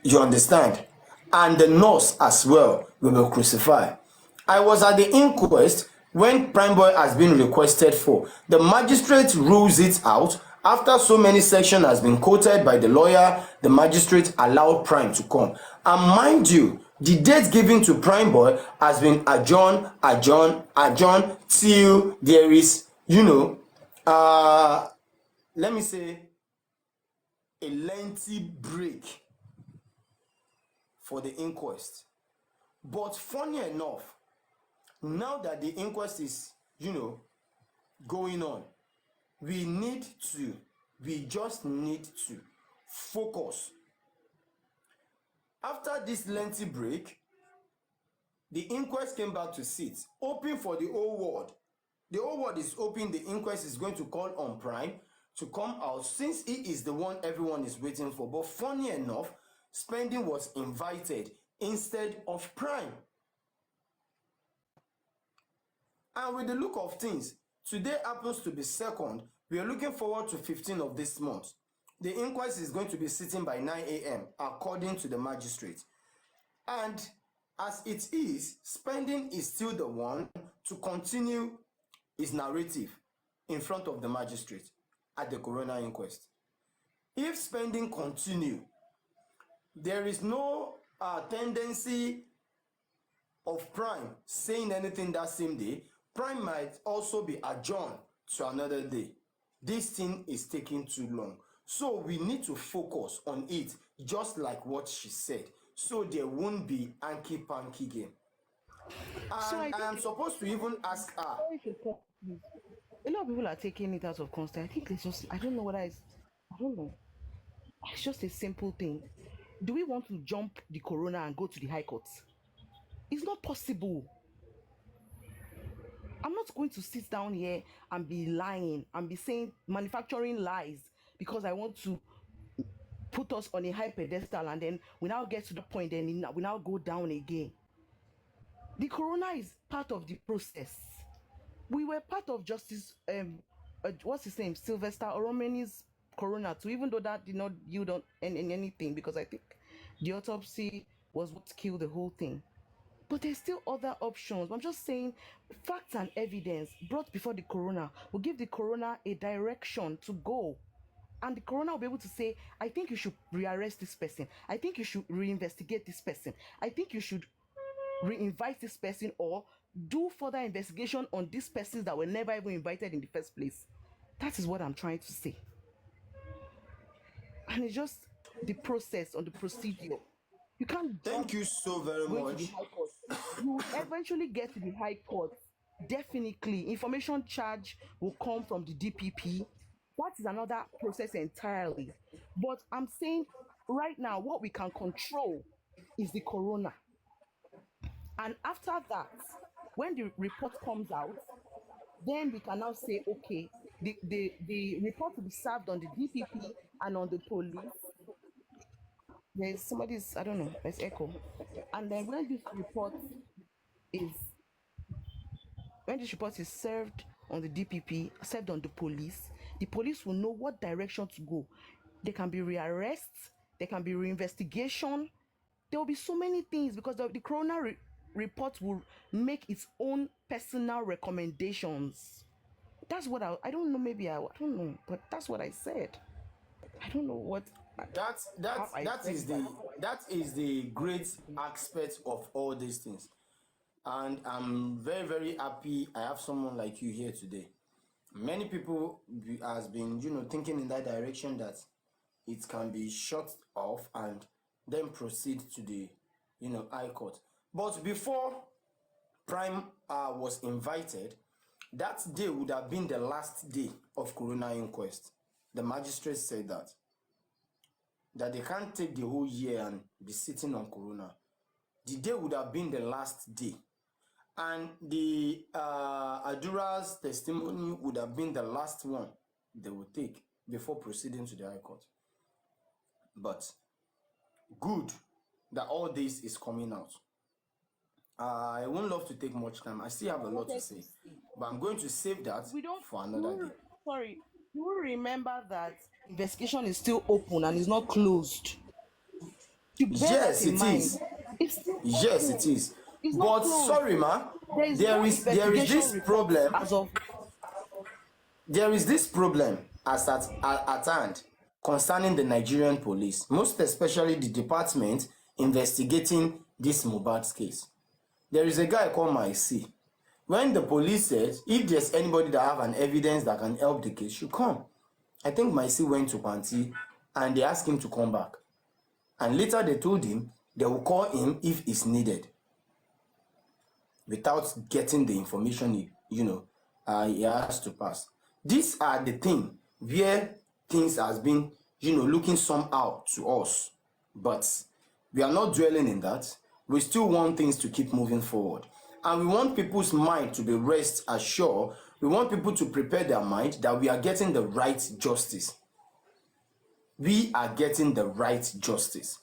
A: You understand? And the nurse as well will be crucified. I was at the inquest when Prime Boy has been requested for. The magistrate rules it out. After so many sections has been quoted by the lawyer, the magistrate allowed Prime to come. And mind you, the date given to Prime Boy has been adjourned till there is, let me say, a lengthy break for the inquest. But funny enough, now that the inquest is, going on, we just need to focus. After this lengthy break, the inquest came back to sit, open for the whole world. The whole world is open. The inquest is going to call on Prime to come out since he is the one everyone is waiting for. But funny enough, Spending was invited instead of Prime. And with the look of things, today happens to be 2nd. We are looking forward to 15th of this month. The inquest is going to be sitting by 9 a.m. according to the magistrate. And as it is, Spending is still the one to continue his narrative in front of the magistrate at the coroner inquest. If Spending continue, there is no tendency of Prime saying anything that same day. Prime might also be adjourned to another day. This thing is taking too long. So we need to focus on it, just like what she said, so there won't be hanky-panky game.
G: So
A: And I am supposed to even ask her.
G: sorry to cut you. A lot of people are taking it out of context. I think it's just, I don't know whether it's, I don't know. It's just a simple thing. Do we want to jump the corona and go to the high court? It's not possible. I'm not going to sit down here and be lying and be saying, manufacturing lies because I want to put us on a high pedestal, and then we now get to the point, then we now go down again. The corona is part of the process. We were part of Justice, what's his name, Sylvester Oromeni's corona too, even though that did not yield on anything, because I think the autopsy was what killed the whole thing. But there's still other options. I'm just saying, facts and evidence brought before the coroner will give the coroner a direction to go. And the coroner will be able to say, I think you should rearrest this person. I think you should reinvestigate this person. I think you should re-invite this person, or do further investigation on these persons that were never even invited in the first place. That is what I'm trying to say. And it's just the process on the procedure. You can't
A: Thank you so very
G: going to the
A: much.
G: high court. You will eventually get to the high court. Definitely, information charge will come from the DPP. That is another process entirely. But I'm saying right now, what we can control is the corona. And after that, when the report comes out, then we can now say, okay, the report will be served on the DPP and on the police. There's somebody's, I don't know, there's echo. And then is when this report is served on the DPP, served on the police the police will know what direction to go. There can be rearrests, there can be reinvestigation. There will be so many things because the coroner report will make its own personal recommendations. That's what I don't know. Maybe I don't know, but that's what I said. I don't know what.
A: That is the great aspect of all these things, and I'm very very happy I have someone like you here today. Many people has been thinking in that direction that it can be shut off and then proceed to the high court. But before Prime was invited, that day would have been the last day of coroner inquest. The magistrate said that they can't take the whole year and be sitting on coroner. The day would have been the last day, and the Adura's testimony would have been the last one they would take before proceeding to the high court. But good that all this is coming out. I won't love to take much time. I still have a lot to say, but I'm going to save that for another day.
G: Sorry, you will remember that investigation is still open and is not closed.
A: Yes, it is. Yes, it is. But sorry, ma, there is this problem. There is this problem at hand concerning the Nigerian police, most especially the department investigating this Mohbad case. There is a guy called Maisi. When the police said, if there's anybody that have an evidence that can help the case, should come. I think Maisi went to Panti and they asked him to come back. And later they told him they will call him if it's needed, without getting the information he has to pass. These are the things where things has been looking somehow to us, but we are not dwelling in that. We still want things to keep moving forward, and we want people's mind to be rest assured. We want people to prepare their mind that we are getting the right justice. We are getting the right justice.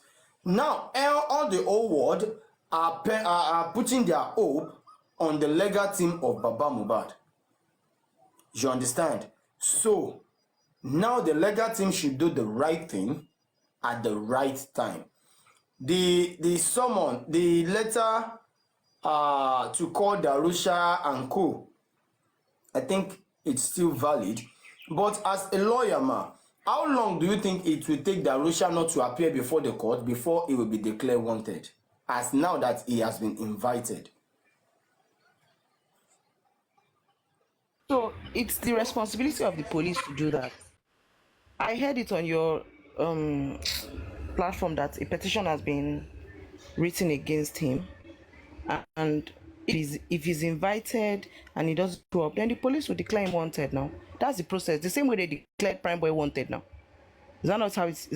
A: Now, all the whole world are putting their hope on the legal team of Baba Mohbad. You understand? So now the legal team should do the right thing at the right time. The letter to call Darusha and co, I think it's still valid. But as a lawyer, how long do you think it will take Darusha not to appear before the court before he will be declared wanted, as now that he has been invited?
G: So it's the responsibility of the police to do that. I heard it on your platform that a petition has been written against him, and if he's invited and he doesn't show up, then the police will declare him wanted. Now that's the process. The same way they declared Prime Boy wanted. Now is that not how it's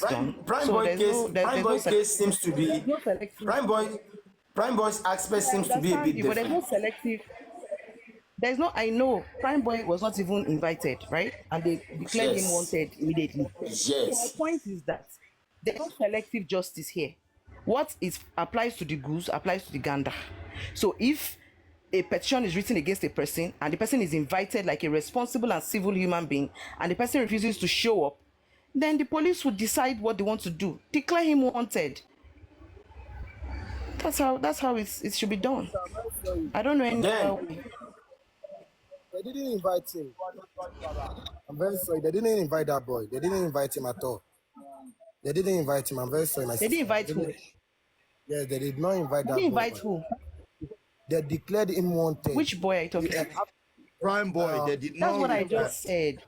G: done?
A: Prime Boy's aspect seems to be a bit different.
G: But there's no selective. There's no. I know Prime Boy was not even invited, right? And they declared him wanted immediately.
A: Yes.
G: So my point is that there's no selective justice here. What is applies to the goose applies to the gander. So if a petition is written against a person and the person is invited like a responsible and civil human being, and the person refuses to show up, then the police would decide what they want to do. Declare him wanted. That's how it should be done. I don't know any other way.
I: They didn't invite him. I'm very sorry. They didn't invite that boy. They didn't invite him at all. They didn't invite him. I'm very sorry.
G: They didn't invite who?
I: Yes, they did not invite that boy.
G: They didn't invite who?
I: They declared him wanted.
G: Which boy are you talking about?
F: Prime Boy, they did not.
G: That's what I just said.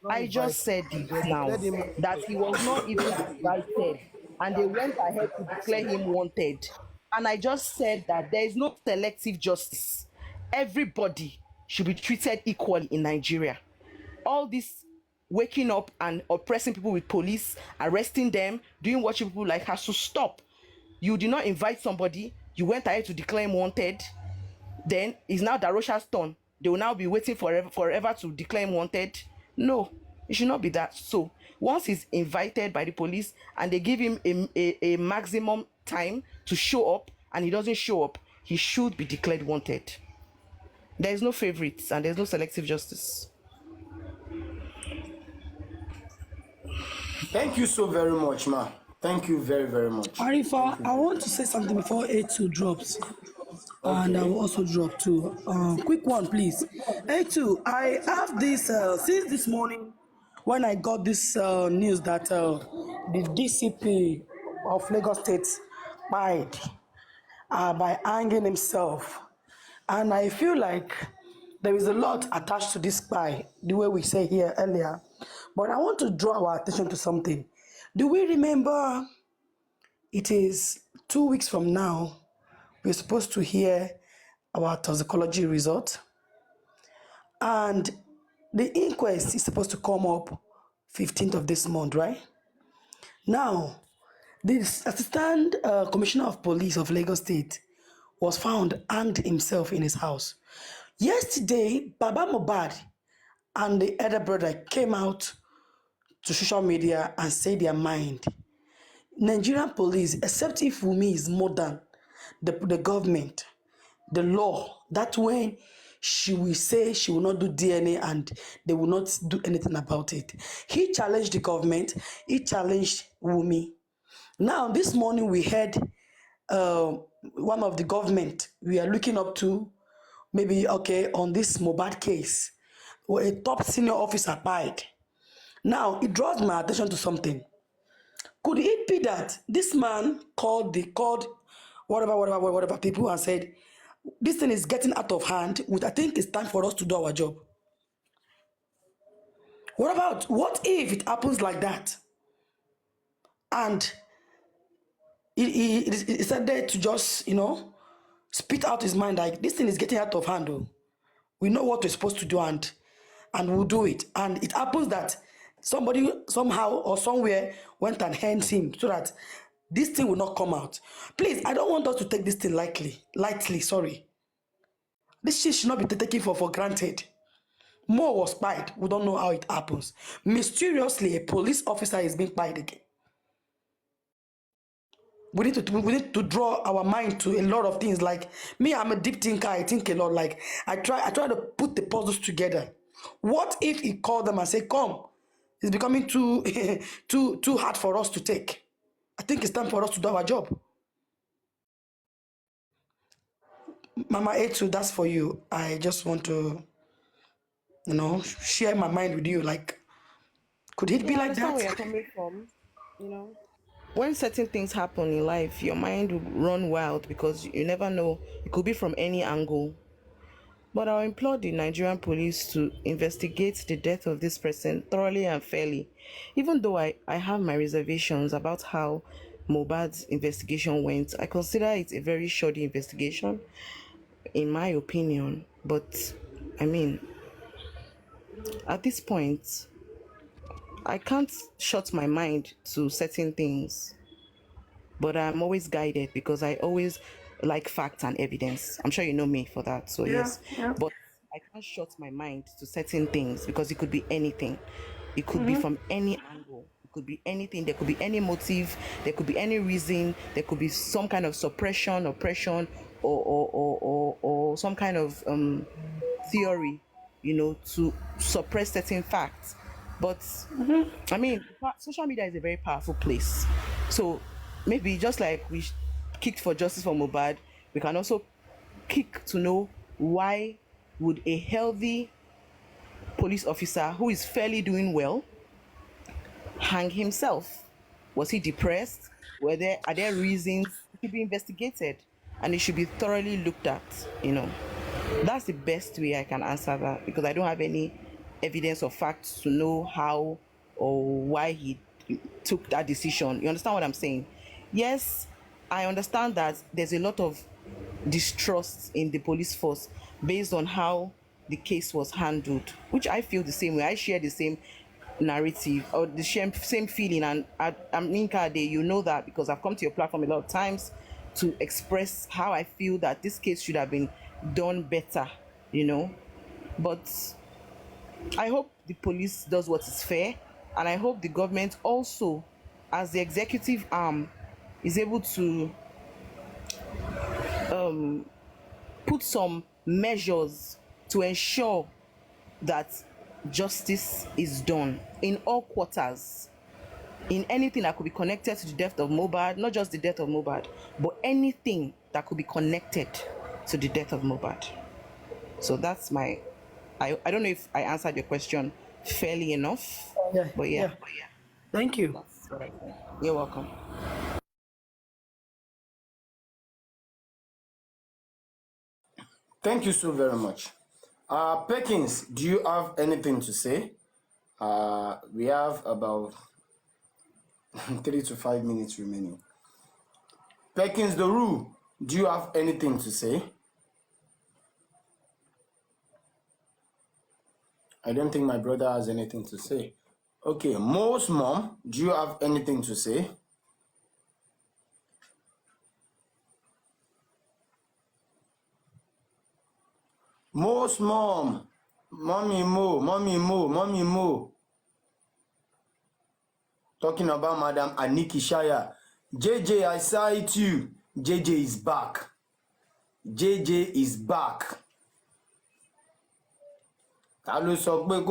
G: I just said it now, that he was not even invited, and they went ahead to declare him wanted. And I just said that there is no selective justice. Everybody should be treated equally in Nigeria. All this waking up and oppressing people with police, arresting them, doing what people like has to stop. You did not invite somebody, you went ahead to declare him wanted, then it's now Darosha's turn. They will now be waiting forever to declare him wanted. No, it should not be that. So once he's invited by the police and they give him a maximum time to show up and he doesn't show up, he should be declared wanted. There is no favorites and there's no selective justice.
A: Thank you so very much, ma. Thank you very, very much.
J: Arifa, I want to say something before A2 drops. And I will also drop too. Quick one, please. A2, I have this since this morning when I got this news that the DCP of Lagos State died by hanging himself. And I feel like there is a lot attached to this spy, the way we say here earlier. But I want to draw our attention to something. Do we remember it is 2 weeks from now, we're supposed to hear our toxicology result? And the inquest is supposed to come up 15th of this month, right? Now, the Assistant Commissioner of Police of Lagos State was found hanged himself in his house. Yesterday, Baba Mohbad and the elder brother came out to social media and said their mind. Nigerian police, except if Wunmi is more than the government, the law, that when she will say she will not do DNA and they will not do anything about it. He challenged the government, he challenged Wunmi. Now, this morning we heard one of the government we are looking up to, maybe, okay, on this Mohbad case, where a top senior officer died. Now, it draws my attention to something. Could it be that this man called whatever people and said, this thing is getting out of hand, I think it's time for us to do our job? What if it happens like that? And he said there to just, spit out his mind like, this thing is getting out of hand. Oh. We know what we're supposed to do and we'll do it. And it happens that somebody somehow or somewhere went and hands him so that this thing will not come out. Please, I don't want us to take this thing lightly, sorry. This shit should not be taken for granted. More was spied. We don't know how it happens. Mysteriously, a police officer is being spied again. We need to draw our mind to a lot of things. Like me, I'm a deep thinker. I think a lot. Like I try to put the puzzles together. What if he called them and say, "Come, it's becoming too too hard for us to take. I think it's time for us to do our job." Mama A2, that's for you. I just want to, share my mind with you. Like, could it be like
G: Understand where
J: that?
G: you're coming from. When certain things happen in life, your mind will run wild because you never know. It could be from any angle. But I'll implore the Nigerian police to investigate the death of this person thoroughly and fairly. Even though I have my reservations about how Mohbad's investigation went, I consider it a very shoddy investigation, in my opinion. But, I mean, at this point, I can't shut my mind to certain things. But I'm always guided because I always like facts and evidence. I'm sure you know me for that. So yes, but I can't shut my mind to certain things because it could be anything. It could be from any angle. It could be anything. There could be any motive. There could be any reason. There could be some kind of suppression, oppression, or some kind of theory, to suppress certain facts. But I mean, social media is a very powerful place. So maybe just like we kicked for justice for Mohbad, we can also kick to know why would a healthy police officer who is fairly doing well hang himself? Was he depressed? Are there reasons? It should be investigated and it should be thoroughly looked at. That's the best way I can answer that because I don't have any evidence or facts to know how or why he took that decision. You understand what I'm saying? Yes, I understand that there's a lot of distrust in the police force based on how the case was handled, which I feel the same way. I share the same narrative or the same feeling, and I'm Ninka Day, you know that because I've come to your platform a lot of times to express how I feel that this case should have been done better, but I hope the police does what is fair, and I hope the government also, as the executive arm, is able to put some measures to ensure that justice is done in all quarters, in anything that could be connected to the death of Mohbad, not just the death of Mohbad, but anything that could be connected to the death of Mohbad. So that's my, I don't know if I answered your question fairly enough, but yeah.
J: Thank you.
G: That's what I think. You're welcome.
A: Thank you so very much. Perkins, do you have anything to say? We have about 3 to 5 minutes remaining. Perkins the Rule, do you have anything to say? I don't think my brother has anything to say. Okay, Mo's mom, do you have anything to say? Mo's mom, Mommy Mo. Talking about Madam Aniki Shaya. JJ, I cite you. JJ is back. JJ is back. Ta ló sọ pé